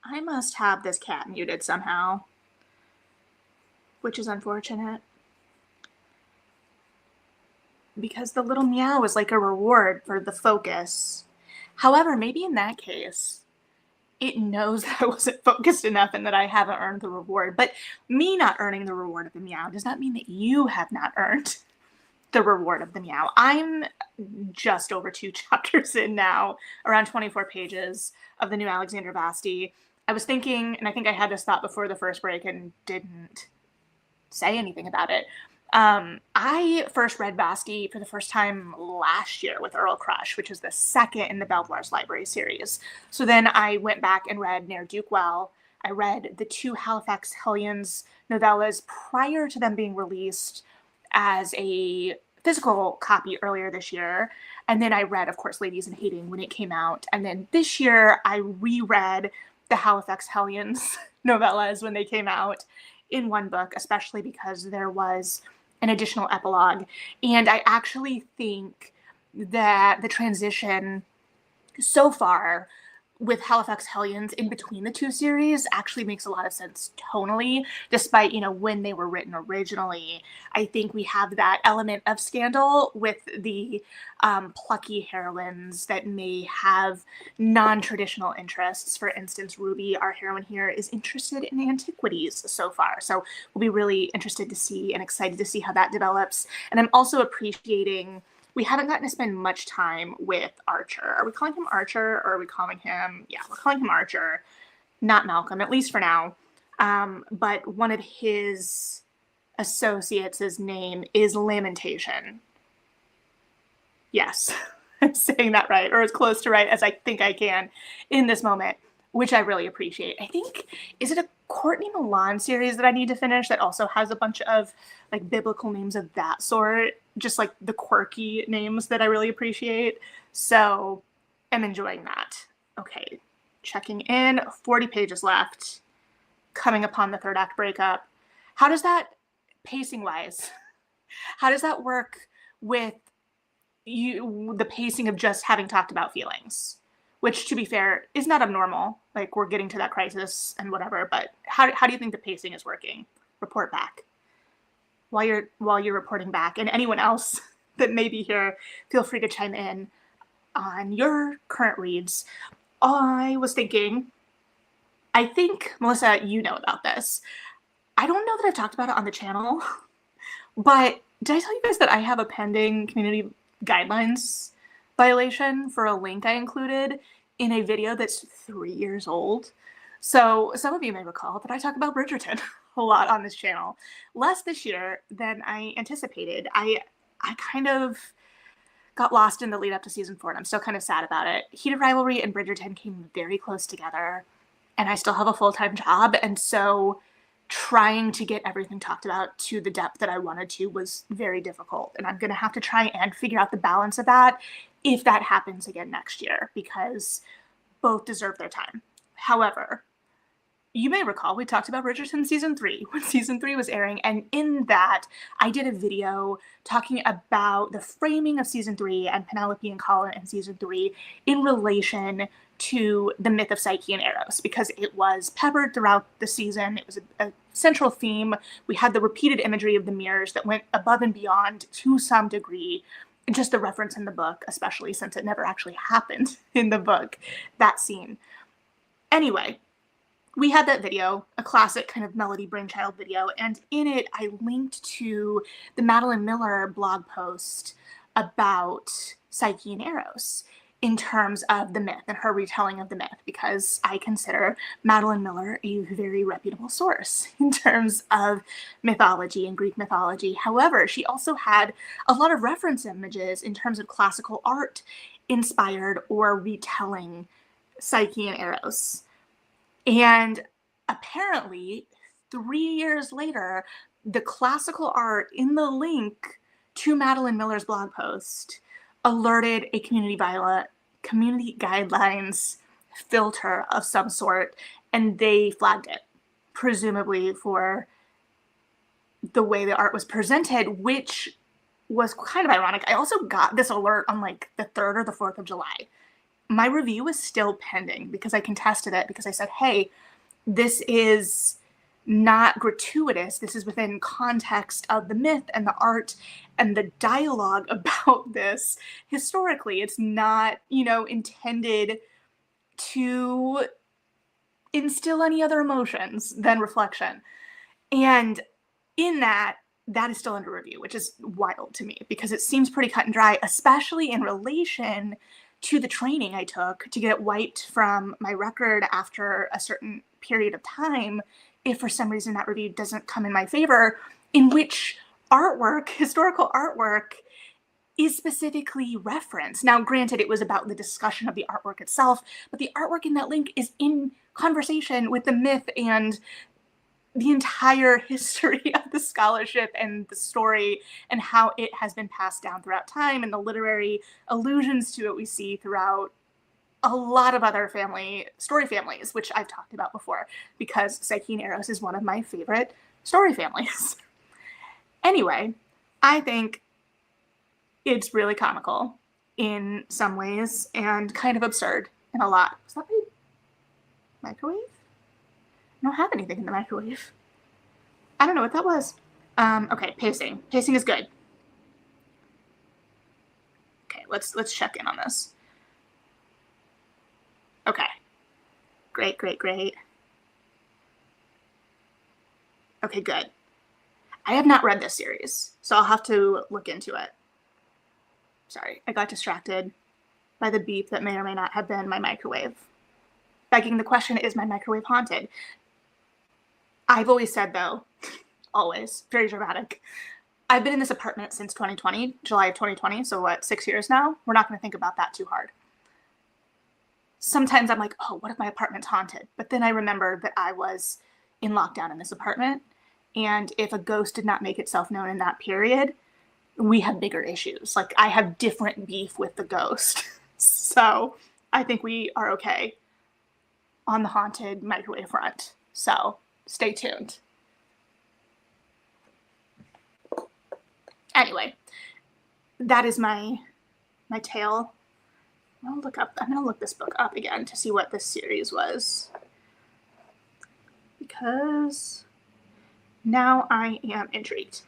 I must have this cat muted somehow, which is unfortunate. Because the little meow is like a reward for the focus. However, maybe in that case, it knows that I wasn't focused enough and that I haven't earned the reward. But me not earning the reward of the meow does not mean that you have not earned the reward of the meow. I'm just over 2 chapters in now, around 24 pages of the new Alexander Vasti. I was thinking, and I think I had this thought before the first break and didn't say anything about it. I first read Vasti for the first time last year with Earl Crush, which is the second in the Belvoir's Library series. So then I went back and read Ne'er-do-Well. I read the 2 Halifax Hellions novellas prior to them being released as a physical copy earlier this year. And then I read, of course, Ladies in Hating when it came out. And then this year I reread the Halifax Hellions novellas when they came out in one book, especially because there was an additional epilogue. And I actually think that the transition so far with Halifax Hellions in between the 2 series actually makes a lot of sense tonally, despite, when they were written originally. I think we have that element of scandal with the plucky heroines that may have non-traditional interests. For instance, Ruby, our heroine here, is interested in antiquities so far. So we'll be really interested to see and excited to see how that develops. And I'm also appreciating we haven't gotten to spend much time with Archer. Are we calling him Archer or are we calling him, we're calling him Archer, not Malcolm, at least for now. But one of his associates' name is Lamentation. Yes, I'm saying that right, or as close to right as I think I can in this moment, which I really appreciate. I think, is it a Courtney Milan series that I need to finish that also has a bunch of like biblical names of that sort, just like the quirky names that I really appreciate. So I'm enjoying that. Okay, checking in, 40 pages left, coming upon the third act breakup. How does that, pacing wise, how does that work with the pacing of just having talked about feelings? Which, to be fair, is not abnormal. Like, we're getting to that crisis and whatever, but how do you think the pacing is working? Report back. While you're reporting back, and anyone else that may be here, feel free to chime in on your current reads. I was thinking, I think, Melissa, you know about this. I don't know that I've talked about it on the channel, but did I tell you guys that I have a pending community guidelines violation for a link I included in a video that's 3 years old? So some of you may recall that I talk about Bridgerton a lot on this channel. Less this year than I anticipated. I kind of got lost in the lead up to season 4, and I'm still kind of sad about it. Heated Rivalry and Bridgerton came very close together, and I still have a full-time job, and so trying to get everything talked about to the depth that I wanted to was very difficult. And I'm going to have to try and figure out the balance of that if that happens again next year, because both deserve their time. However, you may recall we talked about Bridgerton season 3 when season 3 was airing, and in that I did a video talking about the framing of season 3 and Penelope and Colin in season 3 in relation to the myth of Psyche and Eros, because it was peppered throughout the season. It was a central theme. We had the repeated imagery of the mirrors that went above and beyond to some degree, just the reference in the book, especially since it never actually happened in the book, that scene. Anyway, we had that video, a classic kind of Melody Brainchild video, and in it I linked to the Madeline Miller blog post about Psyche and Eros in terms of the myth and her retelling of the myth, because I consider Madeline Miller a very reputable source in terms of mythology and Greek mythology. However, she also had a lot of reference images in terms of classical art inspired or retelling Psyche and Eros. And apparently, 3 years later, the classical art in the link to Madeline Miller's blog post alerted a community guidelines filter of some sort, and they flagged it, presumably for the way the art was presented, which was kind of ironic. I also got this alert on like the 3rd or the 4th of July. my review is still pending because I contested it because I said, hey, this is not gratuitous. This is within context of the myth and the art and the dialogue about this historically. It's not, intended to instill any other emotions than reflection. And in that is still under review, which is wild to me because it seems pretty cut and dry, especially in relation to the training I took to get it wiped from my record after a certain period of time, if for some reason that review doesn't come in my favor, in which artwork, historical artwork, is specifically referenced. Now, granted, it was about the discussion of the artwork itself, but the artwork in that link is in conversation with the myth and the entire history of the scholarship and the story and how it has been passed down throughout time and the literary allusions to it we see throughout a lot of other story families, which I've talked about before because Psyche and Eros is one of my favorite story families. Anyway, I think it's really comical in some ways and kind of absurd in a lot. Was that my microwave? I don't have anything in the microwave. I don't know what that was. Okay, pacing. Pacing is good. Okay, let's check in on this. Okay. Great. Okay, good. I have not read this series, so I'll have to look into it. Sorry, I got distracted by the beep that may or may not have been my microwave. Begging the question, is my microwave haunted? I've always said, though, always, very dramatic, I've been in this apartment since 2020, July of 2020, so what, 6 years now? We're not going to think about that too hard. Sometimes I'm like, oh, what if my apartment's haunted? But then I remember that I was in lockdown in this apartment, and if a ghost did not make itself known in that period, we have bigger issues. Like, I have different beef with the ghost. So I think we are okay on the haunted microwave front. So stay tuned. Anyway, that is my tale. I'm gonna look this book up again to see what this series was, because now I am intrigued.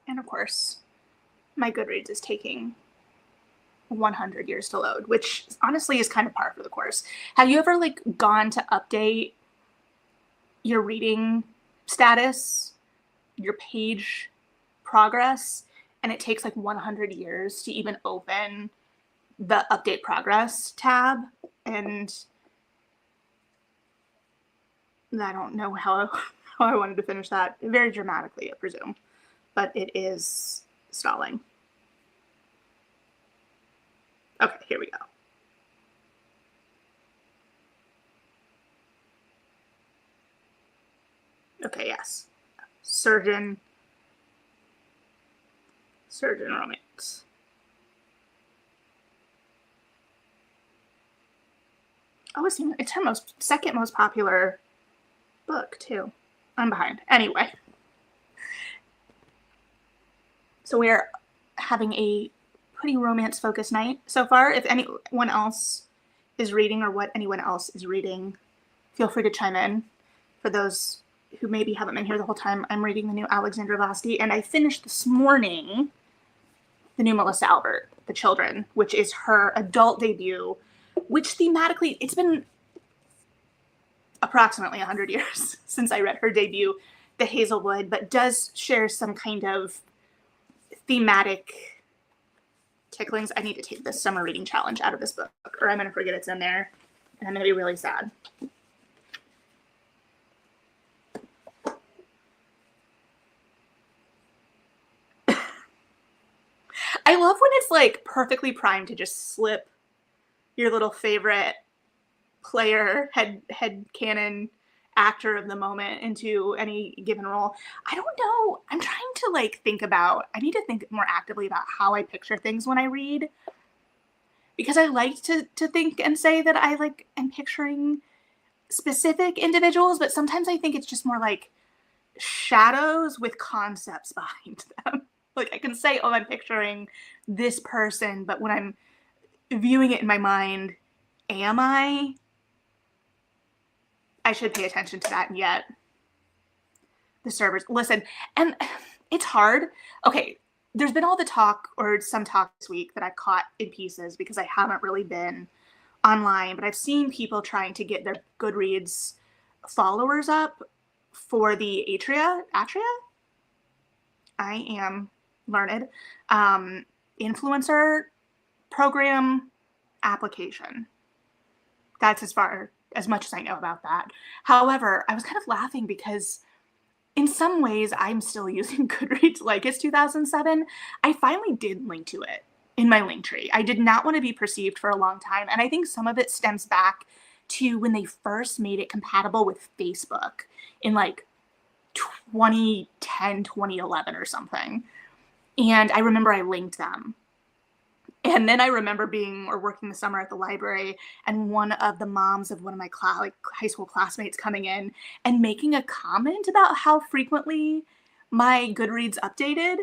And of course, my Goodreads is taking 100 years to load, which honestly is kind of par for the course. Have you ever gone to update your reading status, your page progress, and it takes 100 years to even open the update progress tab? And I don't know how I wanted to finish that. Very dramatically, I presume, but it is stalling. Okay, here we go. Okay, yes. Surgeon romance. Oh, it's her second most popular book, too. I'm behind. Anyway. So we're having a pretty romance-focused night so far. If anyone else is reading or what anyone else is reading, feel free to chime in. For those who maybe haven't been here the whole time, I'm reading the new Alexandra Vasti, and I finished this morning the new Melissa Albert, The Children, which is her adult debut, which thematically, it's been approximately 100 years since I read her debut, The Hazelwood, but does share some kind of thematic ticklings. I need to take this summer reading challenge out of this book, or I'm going to forget it's in there, and I'm going to be really sad. I love when it's perfectly primed to just slip your little favorite player, head canon actor of the moment into any given role. I don't know. I'm trying to think about, I need to think more actively about how I picture things when I read. because I like to think and say that I like am picturing specific individuals, but sometimes I think it's just more like shadows with concepts behind them. Like I can say, oh, I'm picturing this person, but when I'm viewing it in my mind, am I? I should pay attention to that. And yet, the servers, listen, and it's hard. Okay, there's been all the talk or some talk this week that I've caught in pieces because I haven't really been online, but I've seen people trying to get their Goodreads followers up for the Atria. I am learned. Um, Influencer program application. That's as much as I know about that. However, I was kind of laughing because in some ways I'm still using Goodreads like it's 2007. I finally did link to it in my link tree. I did not want to be perceived for a long time. And I think some of it stems back to when they first made it compatible with Facebook in like 2010, 2011 or something. And I remember I linked them. And then I remember being or working the summer at the library and one of the moms of one of my like high school classmates coming in and making a comment about how frequently my Goodreads updated.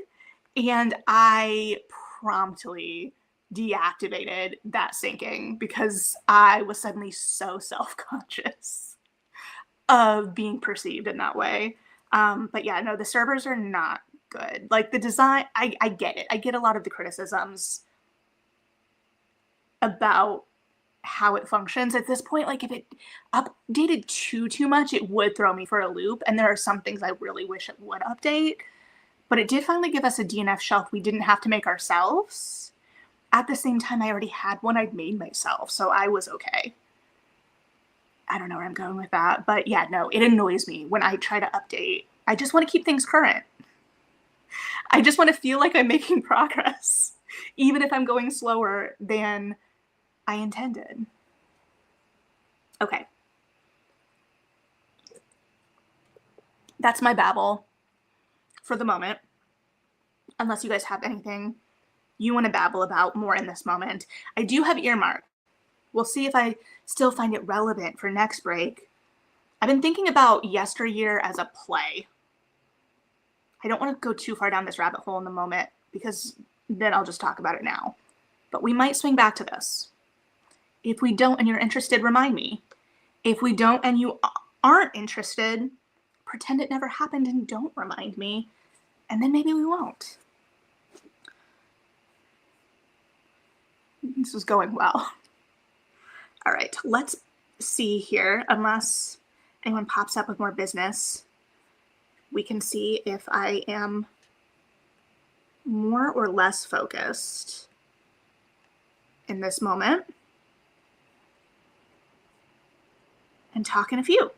And I promptly deactivated that syncing because I was suddenly so self-conscious of being perceived in that way. But yeah, no, the servers are not good. Like the design, I get it. I get a lot of the criticisms about how it functions at this point. Like if it updated too much, it would throw me for a loop. And there are some things I really wish it would update. But it did finally give us a DNF shelf we didn't have to make ourselves. At the same time, I already had one I'd made myself, so I was okay. I don't know where I'm going with that. But yeah, no, it annoys me when I try to update. I just want to keep things current. I just want to feel like I'm making progress, even if I'm going slower than I intended. Okay. That's my babble for the moment. Unless you guys have anything you want to babble about more in this moment. I do have earmark. We'll see if I still find it relevant for next break. I've been thinking about yesteryear as a play. I don't want to go too far down this rabbit hole in the moment because then I'll just talk about it now. But we might swing back to this. If we don't and you're interested, remind me. If we don't and you aren't interested, pretend it never happened and don't remind me. And then maybe we won't. This is going well. All right, let's see here. Unless anyone pops up with more business, we can see if I am more or less focused in this moment and talk in a few.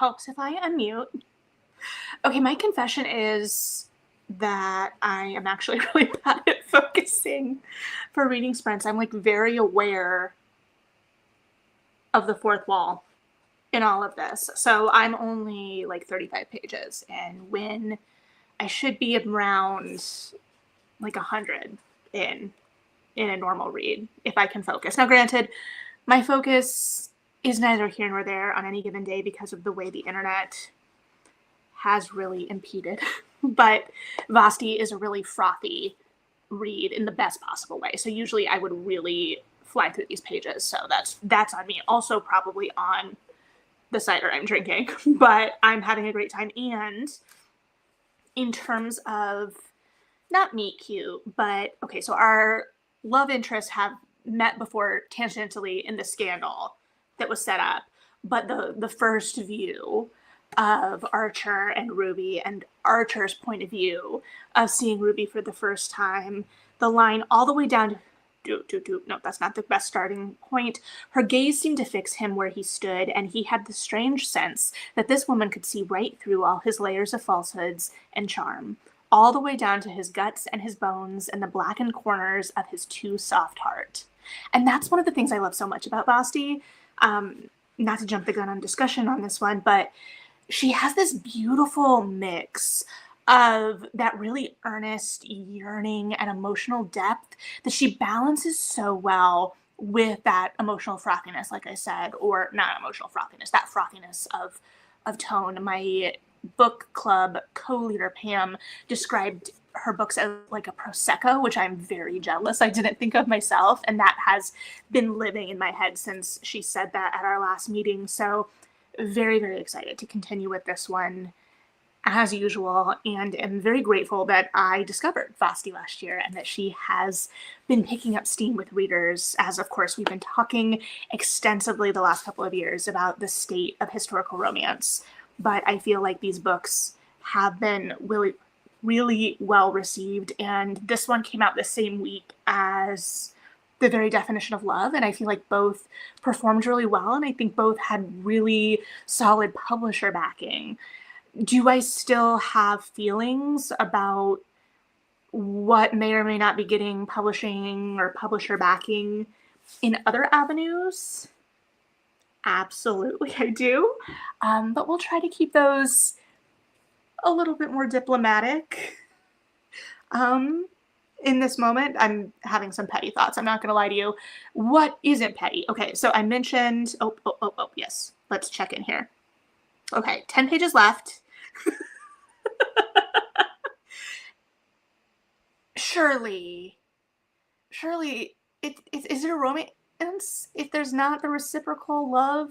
helps if I unmute. Okay, my confession is that I am actually really bad at focusing for reading sprints. I'm like very aware of the fourth wall in all of this. So I'm only like 35 pages, and when I should be around like 100 in a normal read if I can focus. Now, granted, my focus is neither here nor there on any given day because of the way the internet has really impeded. But Vasti is a really frothy read in the best possible way. So usually I would really fly through these pages. So that's on me. Also probably on the cider I'm drinking, but I'm having a great time. And in terms of not meet cute, but okay, so our love interests have met before tangentially in the scandal that was set up. But the first view of Archer and Ruby and Archer's point of view of seeing Ruby for the first time, the line all the way down to no, that's not the best starting point. Her gaze seemed to fix him where he stood, and he had the strange sense that this woman could see right through all his layers of falsehoods and charm, all the way down to his guts and his bones and the blackened corners of his too soft heart. And that's one of the things I love so much about Basti. Not to jump the gun on discussion on this one, but she has this beautiful mix of that really earnest yearning and emotional depth that she balances so well with that emotional frothiness, like I said, or not emotional frothiness, that frothiness of tone. My book club co-leader Pam described her books as like a prosecco, which I'm very jealous I didn't think of myself, and that has been living in my head since she said that at our last meeting. So very, very excited to continue with this one as usual, and am very grateful that I discovered Vasti last year and that she has been picking up steam with readers, as of course we've been talking extensively the last couple of years about the state of historical romance. But I feel like these books have been really, really well received, and this one came out the same week as The Very Definition of Love, and I feel like both performed really well, and I think both had really solid publisher backing. Do I still have feelings about what may or may not be getting publishing or publisher backing in other avenues? Absolutely, I do. But we'll try to keep those a little bit more diplomatic. In this moment, I'm having some petty thoughts. I'm not going to lie to you. What isn't petty? Okay, so I mentioned, yes. Let's check in here. Okay, 10 pages left. Surely, is it a romance if there's not the reciprocal love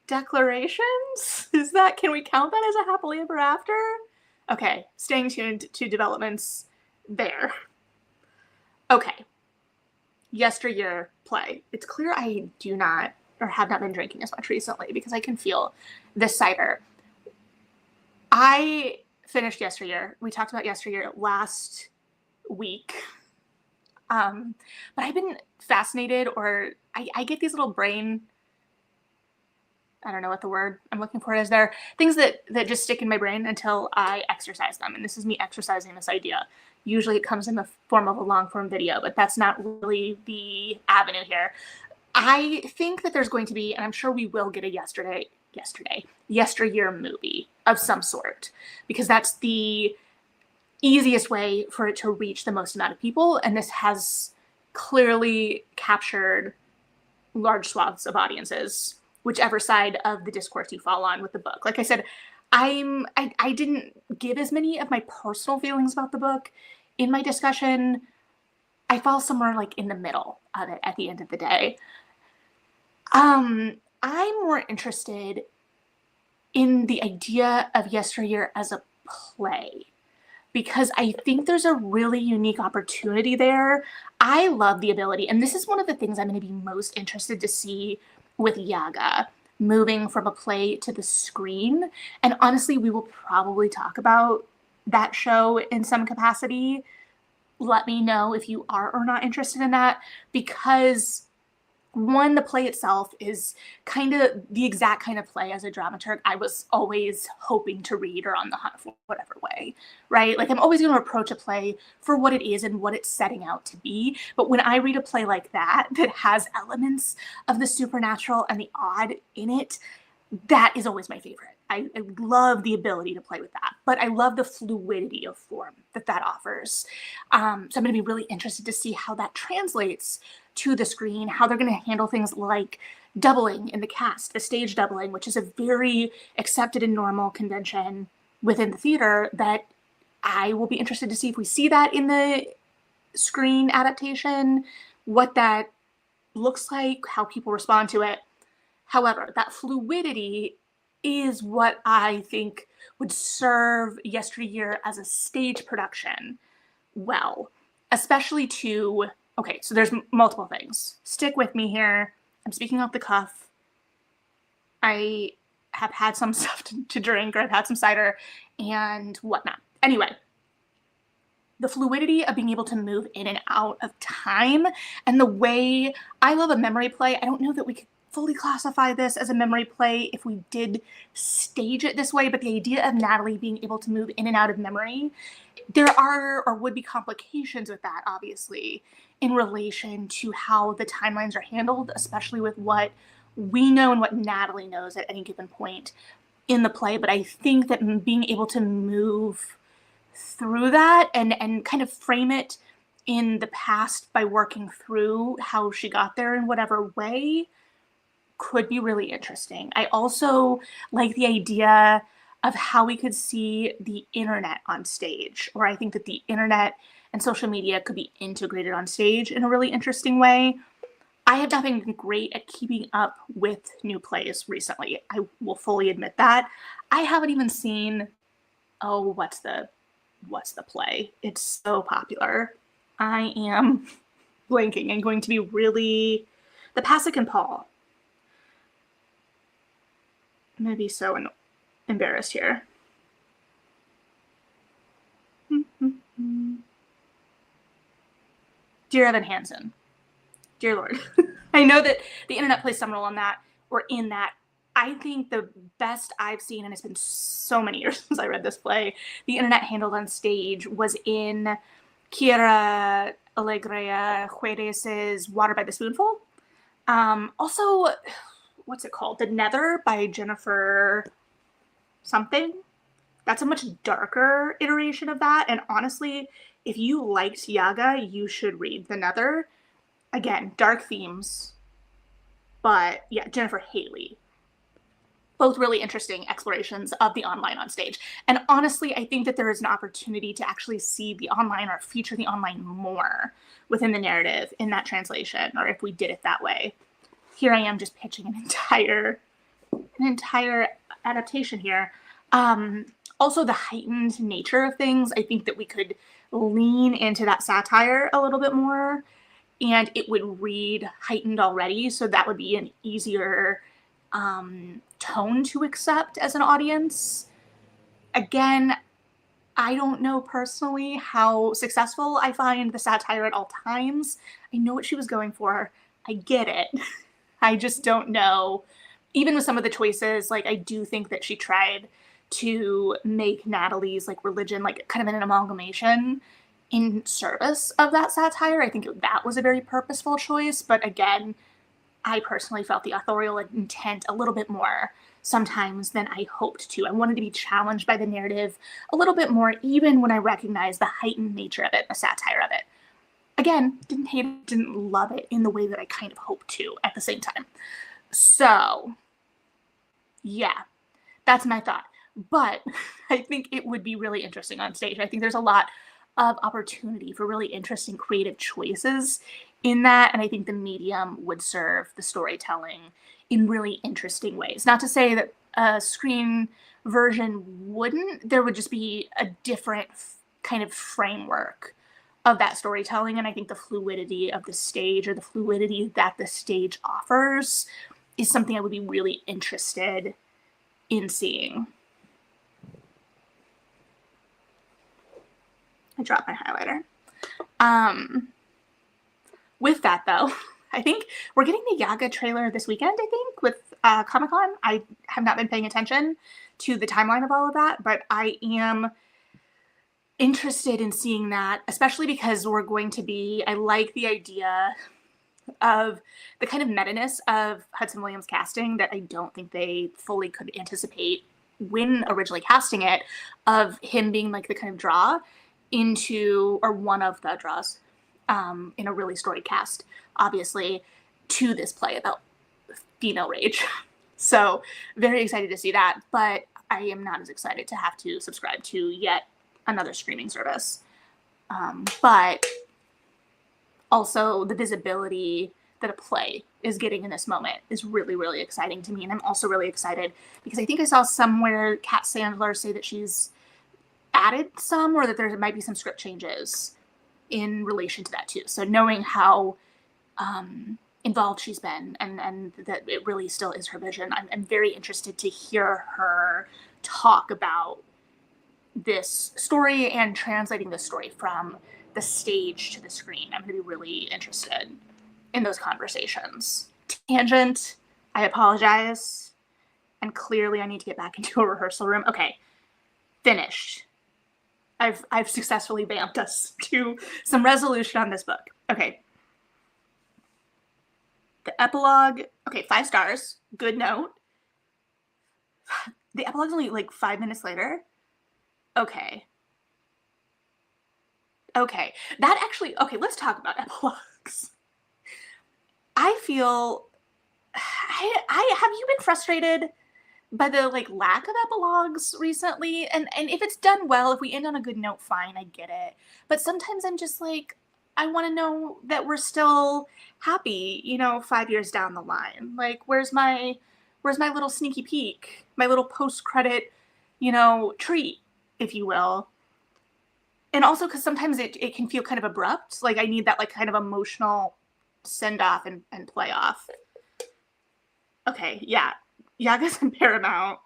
declarations? Can we count that as a happily ever after? Okay, staying tuned to developments there. Okay, yesteryear play. It's clear I do not or have not been drinking as much recently because I can feel the cider. I finished yesteryear. We talked about yesteryear last week. But I've been fascinated, or I get these little brain, I don't know what the word I'm looking for is there, things that just stick in my brain until I exercise them. And this is me exercising this idea. Usually it comes in the form of a long form video, but that's not really the avenue here. I think that there's going to be, and I'm sure we will get a yesteryear movie of some sort, because that's the easiest way for it to reach the most amount of people. And this has clearly captured large swaths of audiences, whichever side of the discourse you fall on with the book. Like I said, I didn't give as many of my personal feelings about the book in my discussion. I fall somewhere like in the middle of it at the end of the day. I'm more interested in the idea of yesteryear as a play, because I think there's a really unique opportunity there. I love the ability, and this is one of the things I'm going to be most interested to see with Yaga, moving from a play to the screen. And honestly, we will probably talk about that show in some capacity. Let me know if you are or not interested in that, because One, the play itself is kind of the exact kind of play as a dramaturg I was always hoping to read or on the hunt for, whatever way, right? Like I'm always going to approach a play for what it is and what it's setting out to be. But when I read a play like that, that has elements of the supernatural and the odd in it, that is always my favorite. I love the ability to play with that, but I love the fluidity of form that that offers. So I'm going to be really interested to see how that translates to the screen, how they're going to handle things like doubling in the cast, the stage doubling, which is a very accepted and normal convention within the theater that I will be interested to see if we see that in the screen adaptation, what that looks like, how people respond to it. However, that fluidity is what I think would serve Yesteryear as a stage production well, especially to, okay, so there's multiple things. Stick with me here. I'm speaking off the cuff. I have had some stuff to drink, or I've had some cider and whatnot. Anyway, the fluidity of being able to move in and out of time and the way I love a memory play. I don't know that we could fully classify this as a memory play if we did stage it this way, but the idea of Natalie being able to move in and out of memory, there are or would be complications with that, obviously, in relation to how the timelines are handled, especially with what we know and what Natalie knows at any given point in the play. But I think that being able to move through that and kind of frame it in the past by working through how she got there in whatever way could be really interesting. I also like the idea of how we could see the internet on stage, or I think that the internet and social media could be integrated on stage in a really interesting way. I have not been great at keeping up with new plays recently. I will fully admit that. I haven't even seen, oh, what's the play? It's so popular. I am blanking and going to be really, the Pasek and Paul. I'm going to be so embarrassed here. Dear Evan Hansen. Dear Lord. I know that the internet plays some role in that, or in that. I think the best I've seen, and it's been so many years since I read this play, the internet handled on stage was in Kira Alegria Juarez's Water by the Spoonful. Also, what's it called? The Nether by Jennifer something. That's a much darker iteration of that. And honestly, if you liked Yaga, you should read The Nether. Again, dark themes. But yeah, Jennifer Haley. Both really interesting explorations of the online on stage. And honestly, I think that there is an opportunity to actually see the online or feature the online more within the narrative in that translation, or if we did it that way. Here I am just pitching an entire adaptation here. Also, the heightened nature of things, I think that we could lean into that satire a little bit more, and it would read heightened already, so that would be an easier tone to accept as an audience. Again, I don't know personally how successful I find the satire at all times. I know what she was going for. I get it. I just don't know. Even with some of the choices, like I do think that she tried to make Natalie's like religion like kind of an amalgamation in service of that satire. I think that was a very purposeful choice, but again, I personally felt the authorial intent a little bit more sometimes than I hoped to. I wanted to be challenged by the narrative a little bit more, even when I recognized the heightened nature of it, the satire of it. Again, didn't hate it, didn't love it in the way that I kind of hoped to at the same time. So, yeah, that's my thought. But I think it would be really interesting on stage. I think there's a lot of opportunity for really interesting creative choices in that, and I think the medium would serve the storytelling in really interesting ways. Not to say that a screen version wouldn't, there would just be a different kind of framework of that storytelling, and I think the fluidity of the stage, or the fluidity that the stage offers, is something I would be really interested in seeing. I dropped my highlighter. With that, though, I think we're getting the Yaga trailer this weekend, I think, with Comic-Con. I have not been paying attention to the timeline of all of that, but I am interested in seeing that, especially because we're going to be, I like the idea of the kind of meta-ness of Hudson Williams casting that I don't think they fully could anticipate when originally casting it, of him being like the kind of draw into, or one of the draws in a really storied cast, obviously, to this play about female rage. So very excited to see that, but I am not as excited to have to subscribe to yet another streaming service. But also the visibility that a play is getting in this moment is really, really exciting to me. And I'm also really excited because I think I saw somewhere Kat Sandler say that she's added some, or that there might be some script changes in relation to that too. So knowing how involved she's been, and that it really still is her vision, I'm very interested to hear her talk about this story and translating this story from the stage to the screen. I'm going to be really interested in those conversations. Tangent, I apologize. And clearly I need to get back into a rehearsal room. Okay, finished. I've successfully vamped us to some resolution on this book. Okay. The epilogue, okay, 5 stars. Good note. The epilogue's only like 5 minutes later. Okay. Okay. That actually, okay, let's talk about epilogues. I feel, I have you been frustrated by the like lack of epilogues recently? And if it's done well, if we end on a good note, fine, I get it. But sometimes I'm just like, I want to know that we're still happy, 5 years down the line. Like, where's my little sneaky peek, my little post-credit, treat, if you will. And also because sometimes it can feel kind of abrupt. Like I need that like kind of emotional send off and play off. Okay, yeah. Yaga's in Paramount.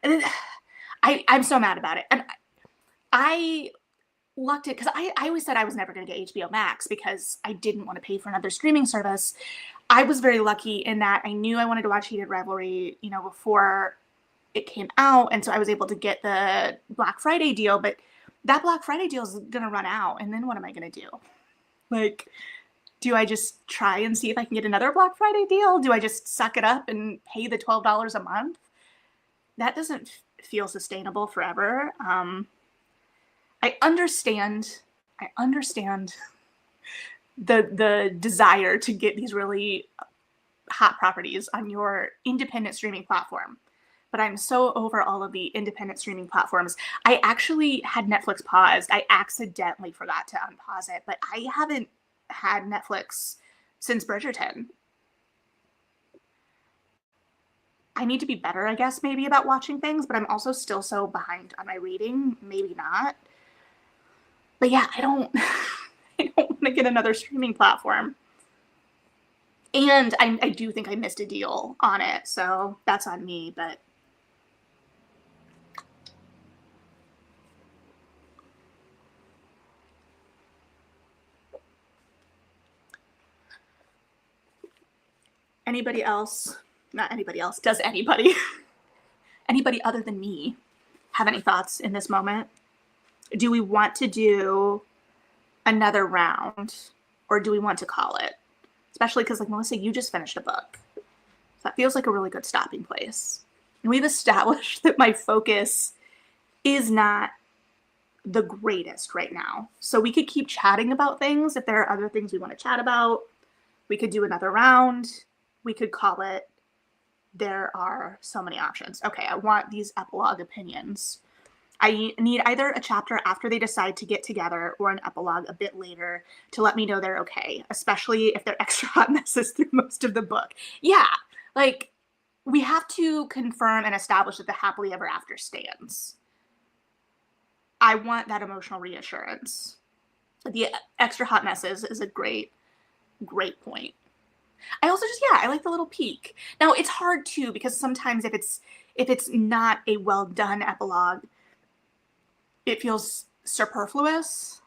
And I'm so mad about it. And I lucked it because I always said I was never going to get HBO Max because I didn't want to pay for another streaming service. I was very lucky in that I knew I wanted to watch Heated Rivalry, before it came out. And so I was able to get the Black Friday deal, but that Black Friday deal is going to run out. And then what am I going to do? Like, do I just try and see if I can get another Black Friday deal? Do I just suck it up and pay the $12 a month? That doesn't feel sustainable forever. I understand the desire to get these really hot properties on your independent streaming platform. But I'm so over all of the independent streaming platforms. I actually had Netflix paused. I accidentally forgot to unpause it, but I haven't had Netflix since Bridgerton. I need to be better, I guess, maybe about watching things, but I'm also still so behind on my reading. Maybe not. But yeah, I don't want to get another streaming platform. And I do think I missed a deal on it, so that's on me, but anybody else, not anybody else, does anybody, anybody other than me have any thoughts in this moment? Do we want to do another round, or do we want to call it? Especially because, like, Melissa, you just finished a book. So that feels like a really good stopping place. And we've established that my focus is not the greatest right now. So we could keep chatting about things. If there are other things we want to chat about, we could do another round. We could call it. There are so many options. Okay, I want these epilogue opinions. I need either a chapter after they decide to get together or an epilogue a bit later to let me know they're okay, especially if they're extra hot messes through most of the book. Yeah, like, we have to confirm and establish that the happily ever after stands. I want that emotional reassurance. The extra hot messes is a great point. I also just, I like the little peek. Now, it's hard too, because sometimes if it's not a well done epilogue, it feels superfluous.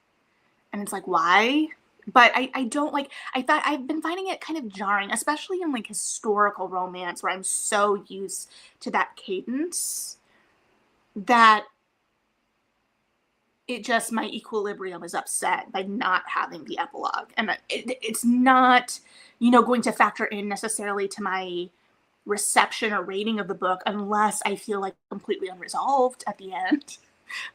And it's like, why? But I don't like I thought I've been finding it kind of jarring, especially in like historical romance where I'm so used to that cadence that it just my equilibrium is upset by not having the epilogue. And it's not, going to factor in necessarily to my reception or rating of the book unless I feel like completely unresolved at the end.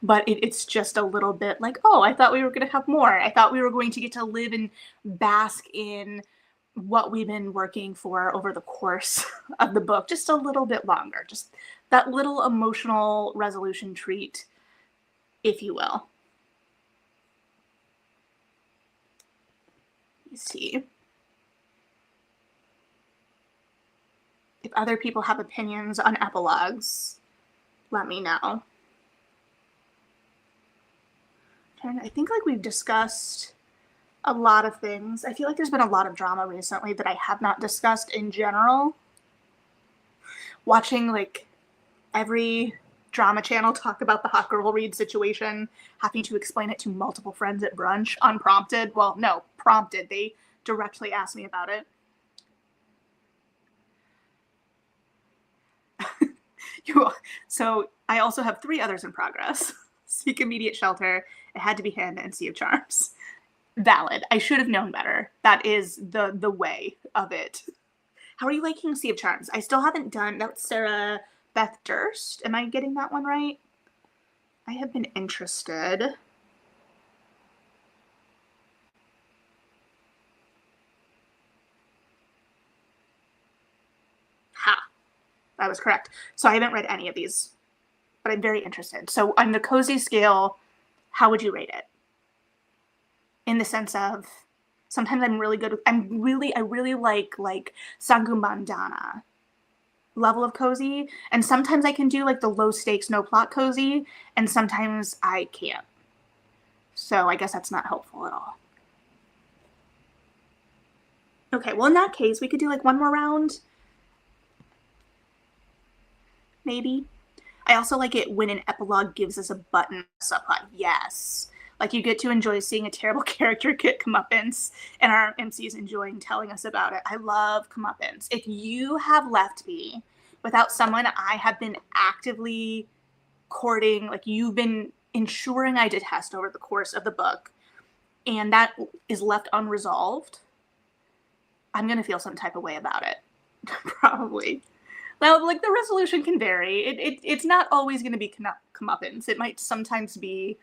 But it's just a little bit like, oh, I thought we were going to have more. I thought we were going to get to live and bask in what we've been working for over the course of the book just a little bit longer. Just that little emotional resolution treat, if you will. Let me see. If other people have opinions on epilogues, let me know. And I think like we've discussed a lot of things. I feel like there's been a lot of drama recently that I have not discussed in general. Watching like every drama channel talk about the hot girl read situation, having to explain it to multiple friends at brunch unprompted. Well, no, prompted. They directly asked me about it. So I also have 3 others in progress. Seek Immediate Shelter, It Had to Be Him, and Sea of Charms. Valid. I should have known better. That is the way of it. How are you liking Sea of Charms? I still haven't done that's Sarah Beth Durst. Am I getting that one right? I have been interested. Ha. I was correct. So I haven't read any of these, but I'm very interested. So on the cozy scale, how would you rate it? In the sense of sometimes I'm really good with, I really like Sangumbandana level of cozy, and sometimes I can do like the low stakes no plot cozy, and sometimes I can't. So I guess that's not helpful at all. Okay, well in that case we could do like one more round, maybe. I also like it when an epilogue gives us a button subplot. Yes. Like you get to enjoy seeing a terrible character get comeuppance, and our MCs enjoying telling us about it. I love comeuppance. If you have left me without someone I have been actively courting, like you've been ensuring I detest over the course of the book, and that is left unresolved, I'm gonna feel some type of way about it. Probably. Well, like the resolution can vary. It's not always going to be comeuppance. It might sometimes be,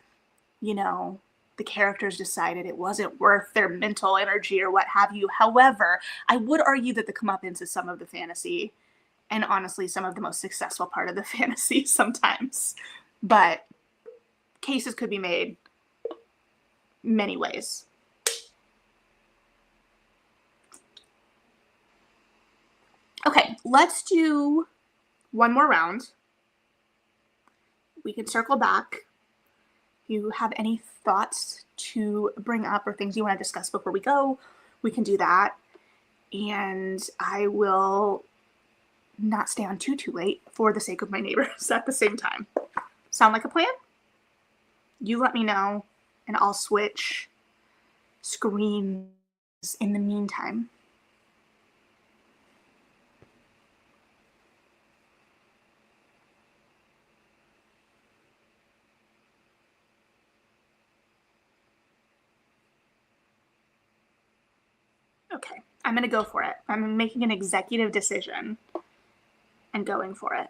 you know, the characters decided it wasn't worth their mental energy or what have you. However, I would argue that the comeuppance is some of the fantasy, and honestly, some of the most successful part of the fantasy sometimes. But cases could be made many ways. Okay, let's do one more round. We can circle back. If you have any thoughts to bring up or things you want to discuss before we go, we can do that. And I will not stay on too late for the sake of my neighbors at the same time. Sound like a plan? You let me know, and I'll switch screens in the meantime. Okay, I'm going to go for it. I'm making an executive decision and going for it.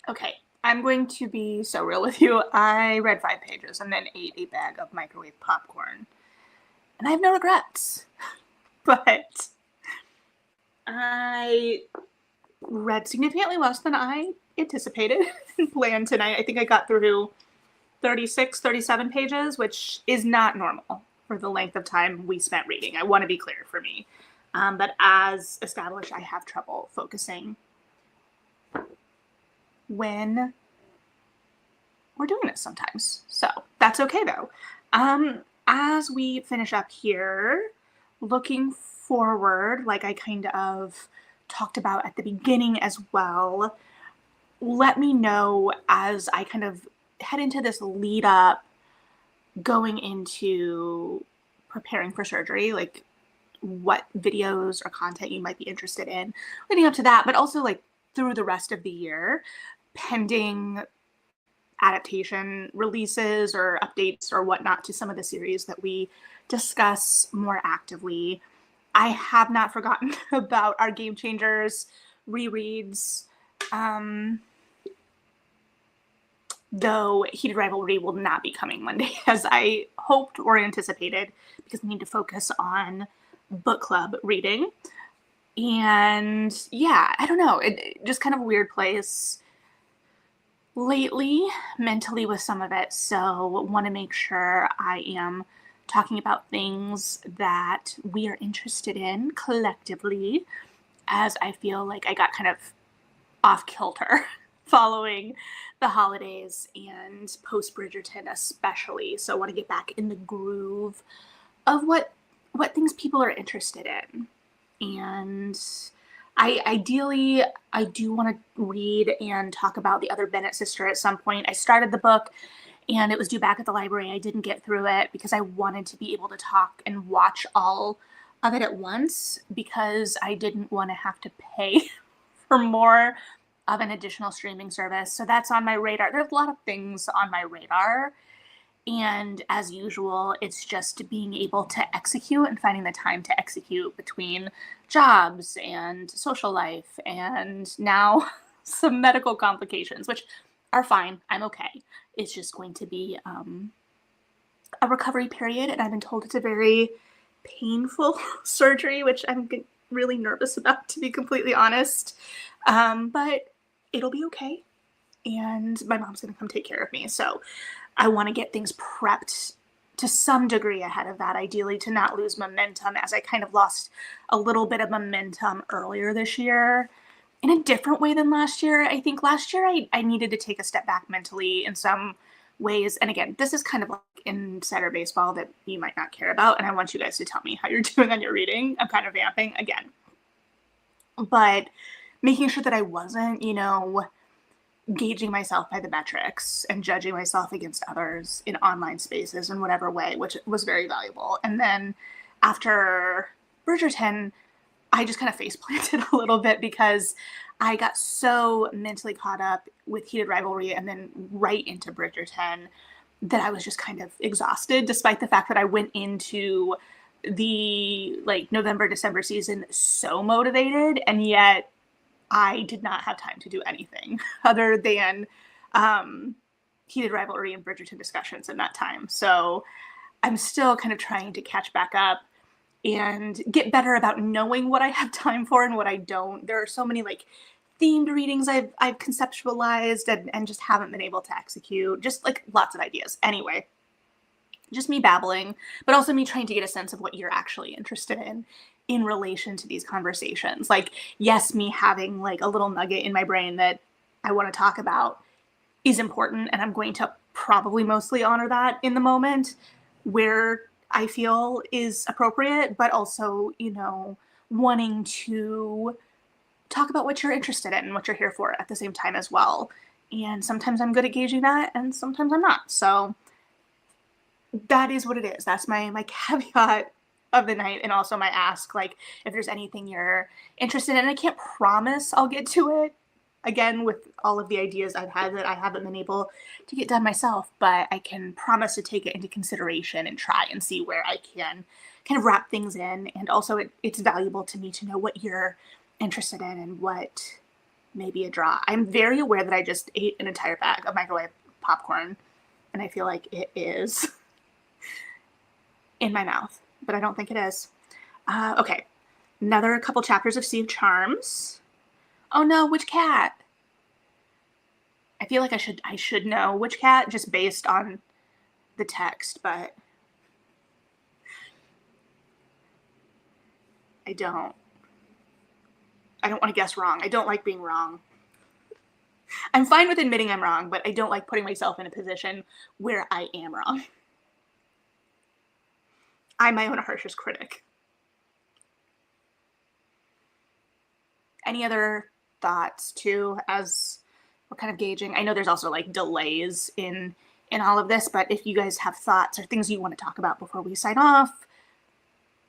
Okay, I'm going to be so real with you. I read 5 pages and then ate a bag of microwave popcorn, and I have no regrets. But I read significantly less than I anticipated and planned tonight. I think I got through 36, 37 pages, which is not normal for the length of time we spent reading. I want to be clear for me. But as established, I have trouble focusing when we're doing this sometimes. So that's okay though. As we finish up here, looking forward, like I kind of talked about at the beginning as well, let me know as I kind of head into this lead up going into preparing for surgery, like what videos or content you might be interested in leading up to that, but also like through the rest of the year, pending adaptation releases or updates or whatnot to some of the series that we discuss more actively. I have not forgotten about our Game Changers rereads. Though Heated Rivalry will not be coming Monday as I hoped or anticipated, because we need to focus on book club reading. And yeah, I don't know, it just kind of a weird place lately mentally with some of it. So want to make sure I am talking about things that we are interested in collectively, as I feel like I got kind of off kilter following the holidays and post Bridgerton especially. So I want to get back in the groove of what things people are interested in. And I do want to read and talk about The Other Bennett Sister at some point. I started the book and it was due back at the library. I didn't get through it because I wanted to be able to talk and watch all of it at once, because I didn't want to have to pay for more of an additional streaming service. So that's on my radar. There's a lot of things on my radar. And as usual, it's just being able to execute and finding the time to execute between jobs and social life and now some medical complications, which are fine. I'm okay. It's just going to be a recovery period. And I've been told it's a very painful surgery, which I'm really nervous about, to be completely honest. But it'll be okay. And my mom's going to come take care of me. So I want to get things prepped to some degree ahead of that, ideally to not lose momentum, as I kind of lost a little bit of momentum earlier this year in a different way than last year. I think last year I needed to take a step back mentally in some ways. And again, this is kind of like insider baseball that you might not care about. And I want you guys to tell me how you're doing on your reading. I'm kind of vamping again. But making sure that I wasn't, gauging myself by the metrics and judging myself against others in online spaces in whatever way, which was very valuable. And then after Bridgerton, I just kind of face planted a little bit because I got so mentally caught up with Heated Rivalry and then right into Bridgerton that I was just kind of exhausted, despite the fact that I went into the November, December season so motivated, and yet I did not have time to do anything other than Heated Rivalry and Bridgerton discussions in that time. So I'm still kind of trying to catch back up and get better about knowing what I have time for and what I don't. There are so many themed readings I've conceptualized and just haven't been able to execute. Just lots of ideas. Anyway, just me babbling, but also me trying to get a sense of what you're actually interested in relation to these conversations. Yes, me having a little nugget in my brain that I want to talk about is important, and I'm going to probably mostly honor that in the moment where I feel is appropriate, but also, wanting to talk about what you're interested in and what you're here for at the same time as well. And sometimes I'm good at gauging that, and sometimes I'm not. So that is what it is. That's my caveat of the night, and also my ask, if there's anything you're interested in. I can't promise I'll get to it, again, with all of the ideas I've had that I haven't been able to get done myself, but I can promise to take it into consideration and try and see where I can kind of wrap things in. And also it's valuable to me to know what you're interested in and what maybe a draw. I'm very aware that I just ate an entire bag of microwave popcorn, and I feel like it is in my mouth, but I don't think it is. Okay, another couple chapters of Sea of Charms. Oh no, which cat? I feel like I should know which cat just based on the text, but I don't. I don't want to guess wrong. I don't like being wrong. I'm fine with admitting I'm wrong, but I don't like putting myself in a position where I am wrong. I'm my own harshest critic. Any other thoughts too, as we're kind of gauging? I know there's also like delays in all of this, but if you guys have thoughts or things you want to talk about before we sign off,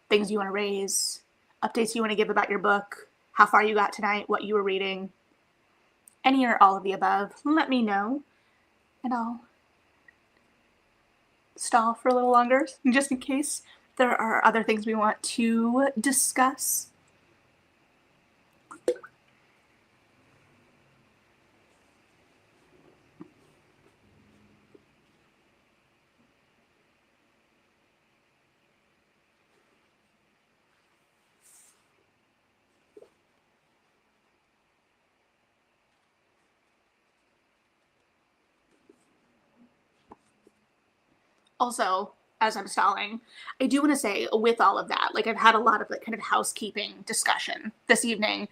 things you want to raise, updates you want to give about your book, how far you got tonight, what you were reading, any or all of the above, let me know, and I'll stall for a little longer, just in case there are other things we want to discuss. Also, as I'm stalling, I do want to say with all of that, like I've had a lot of like kind of housekeeping discussion this evening.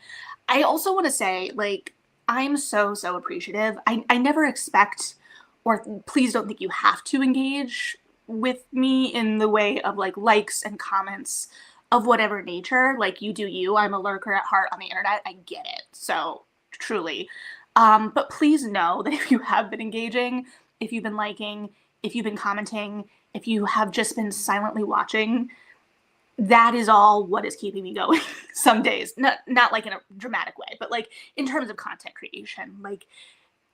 I also want to say, like, I'm so appreciative. I never expect, or please don't think you have to engage with me in the way of like likes and comments of whatever nature. Like you do you. I'm a lurker at heart on the internet. I get it. So truly. But please know that if you have been engaging, if you've been liking, if you've been commenting, if you have just been silently watching, that is all what is keeping me going some days. Not like in a dramatic way, but like in terms of content creation. Like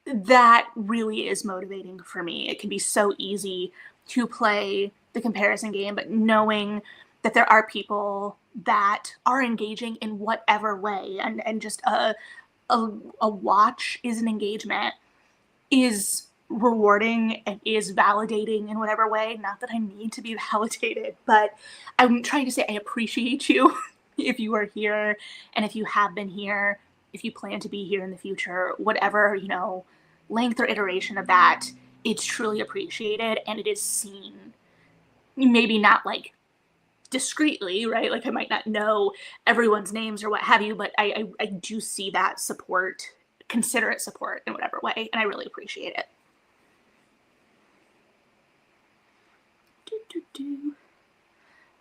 that really is motivating for me. It can be so easy to play the comparison game, but knowing that there are people that are engaging in whatever way and just a watch is an engagement is rewarding and is validating in whatever way. Not that I need to be validated, but I'm trying to say I appreciate you if you are here and if you have been here, if you plan to be here in the future, whatever, you know, length or iteration of that, it's truly appreciated and it is seen. Maybe not like discreetly, right? Like I might not know everyone's names or what have you, but I do see that support, considerate support in whatever way, and I really appreciate it.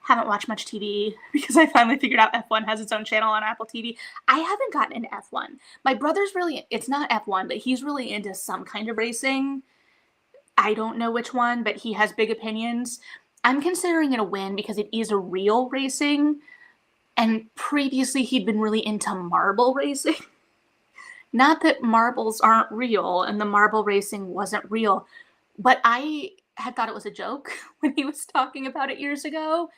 Haven't watched much TV because I finally figured out F1 has its own channel on Apple TV. I haven't gotten an F1. My brother's really, it's not F1, but he's really into some kind of racing. I don't know which one, but he has big opinions. I'm considering it a win because it is a real racing. And previously he'd been really into marble racing. Not that marbles aren't real and the marble racing wasn't real, but I had thought it was a joke when he was talking about it years ago.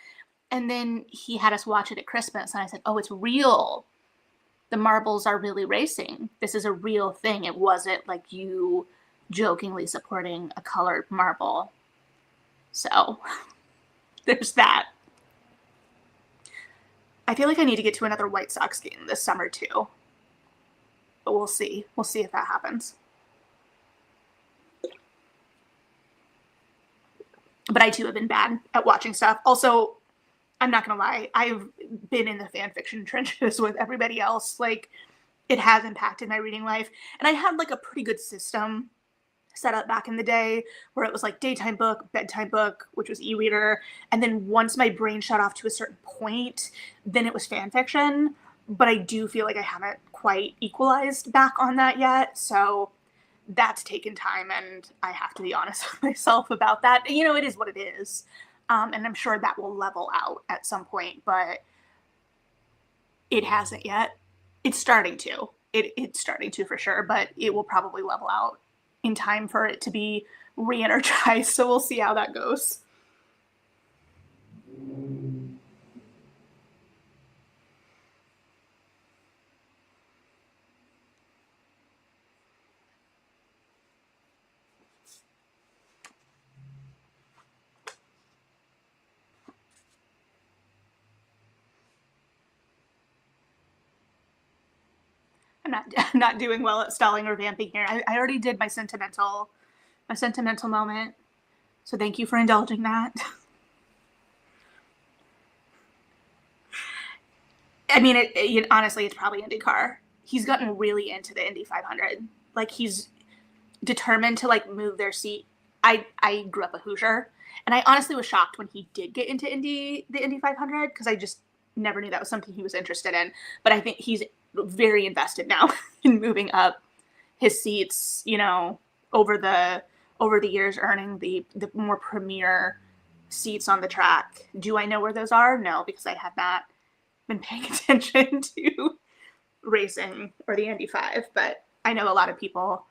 And then he had us watch it at Christmas, and I said, "Oh, it's real. The marbles are really racing. This is a real thing. It wasn't like you jokingly supporting a colored marble." So there's that. I feel like I need to get to another White Sox game this summer too. But we'll see. We'll see if that happens. But I too have been bad at watching stuff. Also, I'm not gonna lie, I've been in the fan fiction trenches with everybody else. Like, it has impacted my reading life. And I had like a pretty good system set up back in the day where it was like daytime book, bedtime book, which was e-reader. And then once my brain shut off to a certain point, then it was fan fiction. But I do feel like I haven't quite equalized back on that yet. So that's taken time, and I have to be honest with myself about that. You know, it is what it is. And I'm sure that will level out at some point, but it hasn't yet. It's starting to. It's starting to for sure, but it will probably level out in time for it to be re-energized. So we'll see how that goes. I'm not not doing well at stalling or vamping here. I already did my sentimental moment. So thank you for indulging that. I mean, honestly, it's probably IndyCar. He's gotten really into the Indy 500. Like, he's determined to like move their seat. I grew up a Hoosier, and I honestly was shocked when he did get into the Indy 500 because I just never knew that was something he was interested in. But I think he's very invested now in moving up his seats. Over the years, earning the more premier seats on the track. Do I know where those are? No, because I have not been paying attention to racing or the Indy 5, but I know a lot of people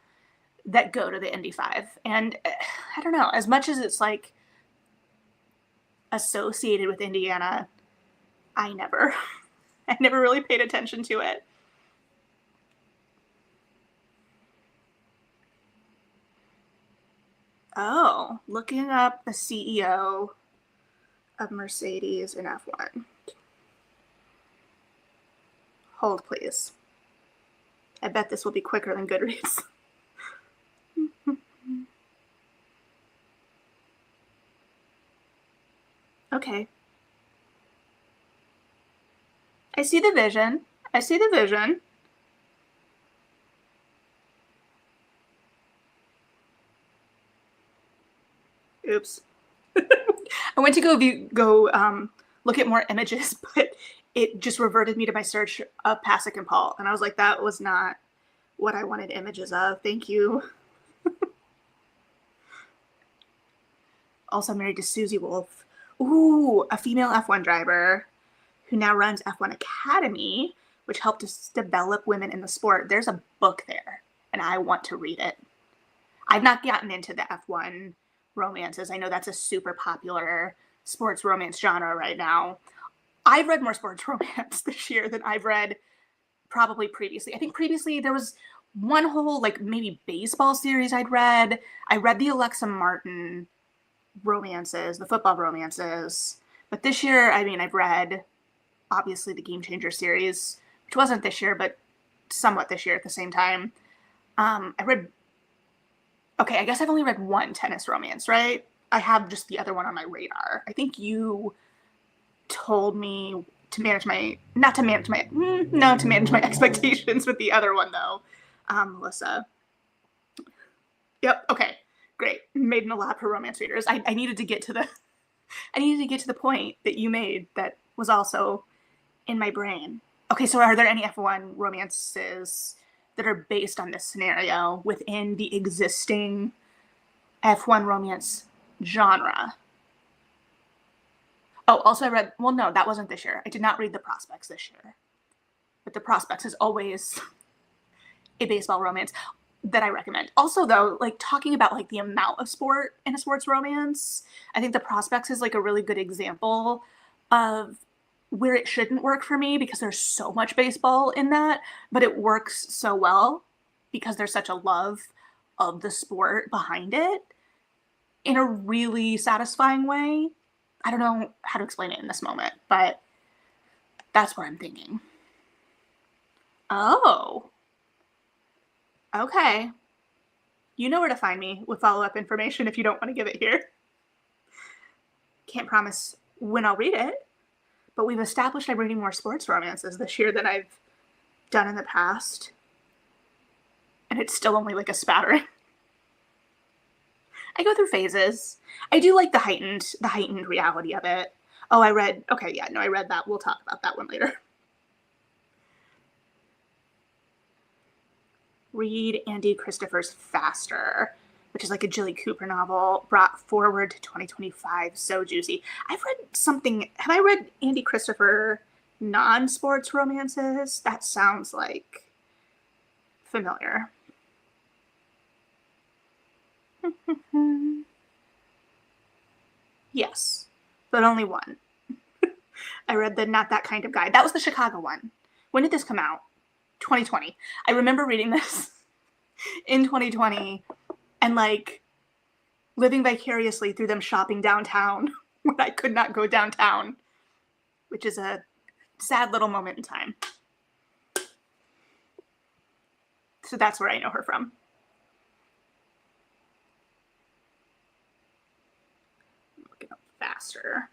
that go to the Indy 5. And I don't know, as much as it's like associated with Indiana, I never really paid attention to it. Oh, looking up the CEO of Mercedes in F1. Hold, please. I bet this will be quicker than Goodreads. Okay. I see the vision. Oops. I went to go look at more images, but it just reverted me to my search of Pasek and Paul. And I was like, that was not what I wanted images of. Thank you. Also married to Susie Wolf. Ooh, a female F1 driver who now runs F1 Academy, which helped to develop women in the sport. There's a book there, and I want to read it. I've not gotten into the F1 romances. I know that's a super popular sports romance genre right now. I've read more sports romance this year than I've read probably previously. I think previously there was one whole like maybe baseball series I'd read. I read the Alexa Martin romances, the football romances. But this year, I mean, I've read obviously the Game Changer series, which wasn't this year, but somewhat this year at the same time. I guess I've only read one tennis romance, right? I have just the other one on my radar. I think you told me to manage my expectations with the other one though, Melissa. Yep. Okay. Great. Made in a lab for romance readers. I needed to get to the point that you made that was also in my brain. Okay, so are there any F1 romances that are based on this scenario within the existing F1 romance genre? Oh, also I read, well, no, that wasn't this year. I did not read The Prospects this year. But The Prospects is always a baseball romance that I recommend. Also, though, like talking about like the amount of sport in a sports romance, I think The Prospects is like a really good example of where it shouldn't work for me because there's so much baseball in that, but it works so well because there's such a love of the sport behind it in a really satisfying way. I don't know how to explain it in this moment, but that's what I'm thinking. Oh. Okay. You know where to find me with follow-up information if you don't want to give it here. Can't promise when I'll read it, but we've established I'm reading more sports romances this year than I've done in the past. And it's still only like a spattering. I go through phases. I do like the heightened reality of it. Oh, I read that. We'll talk about that one later. Read Andy Christopher's Faster, which is like a Jilly Cooper novel brought forward to 2025. So juicy. Have I read Andy Christopher non-sports romances? That sounds like familiar. Yes, but only one. I read the Not That Kind of Guy. That was the Chicago one. When did this come out? 2020. I remember reading this in 2020 and like living vicariously through them shopping downtown when I could not go downtown, which is a sad little moment in time. So that's where I know her from. Look it up faster.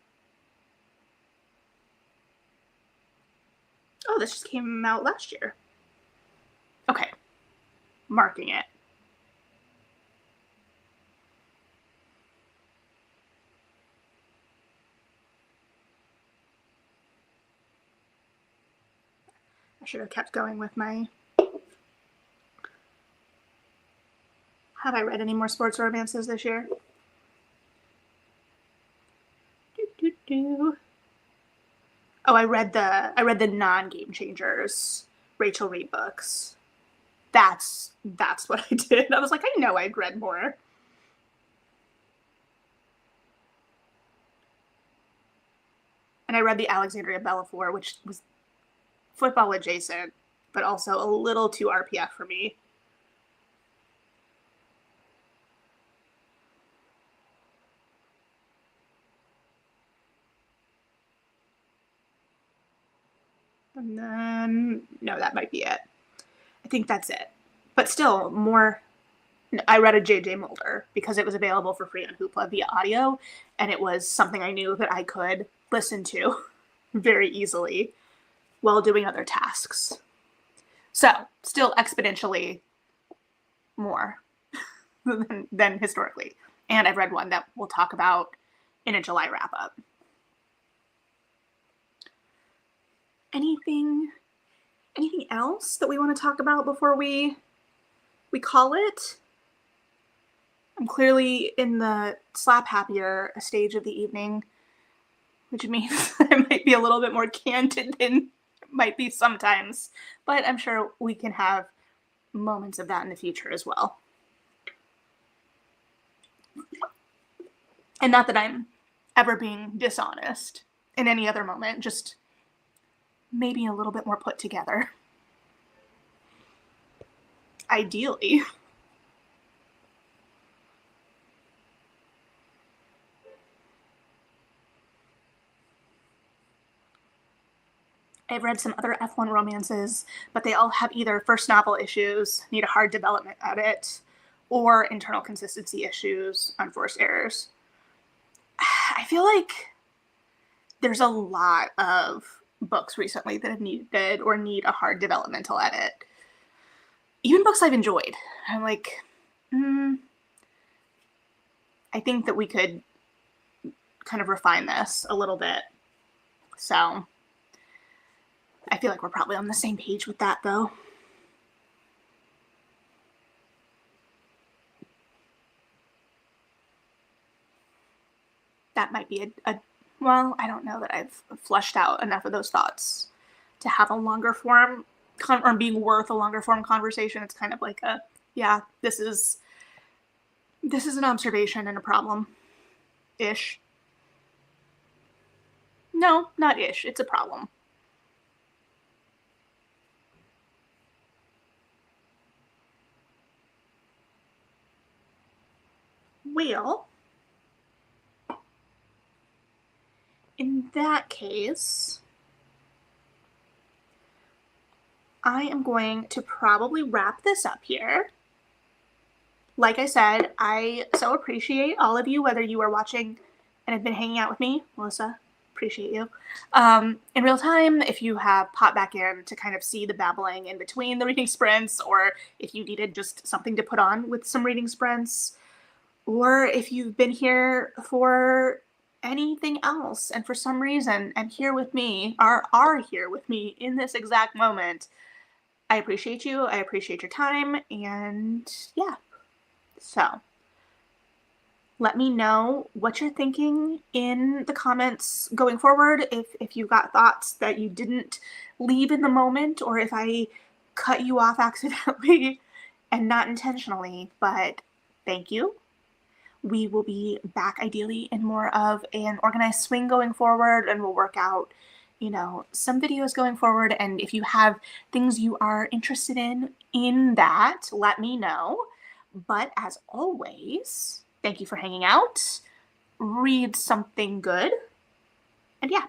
Oh, this just came out last year. Okay. Marking it. I should have kept going with my... Have I read any more sports romances this year? Oh, I read the non-Game Changers Rachel Reed books. That's what I did. I was like, I know I'd read more. And I read the Alexandria Bellafour, which was football adjacent, but also a little too RPF for me. And then, no, that might be it. I think that's it. But still, more. I read a J.J. Mulder because it was available for free on Hoopla via audio, and it was something I knew that I could listen to very easily while doing other tasks. So, still exponentially more than historically. And I've read one that we'll talk about in a July wrap-up. Anything else that we want to talk about before we call it? I'm clearly in the slap happier stage of the evening, which means I might be a little bit more candid than it might be sometimes, but I'm sure we can have moments of that in the future as well. And not that I'm ever being dishonest in any other moment, just maybe a little bit more put together. Ideally. I've read some other F1 romances, but they all have either first novel issues, need a hard development edit, or internal consistency issues, unforced errors. I feel like there's a lot of books recently that have needed or need a hard developmental edit. Even books I've enjoyed. I'm like, I think that we could kind of refine this a little bit. So I feel like we're probably on the same page with that, though. That might be well, I don't know that I've flushed out enough of those thoughts to have a longer form or being worth a longer form conversation. It's kind of like this is an observation and a problem ish. No, not ish. It's a problem. Well, in that case, I am going to probably wrap this up here. Like I said, I so appreciate all of you, whether you are watching and have been hanging out with me. Melissa, appreciate you. In real time, if you have popped back in to kind of see the babbling in between the reading sprints, or if you needed just something to put on with some reading sprints, or if you've been here for anything else and for some reason and here with me, are here with me in this exact moment, I appreciate you. I appreciate your time. And yeah. So let me know what you're thinking in the comments going forward. If you got thoughts that you didn't leave in the moment, or if I cut you off accidentally and not intentionally, but thank you. We will be back ideally in more of an organized swing going forward, and we'll work out, some videos going forward. And if you have things you are interested in that, let me know. But as always, thank you for hanging out. Read something good. And yeah,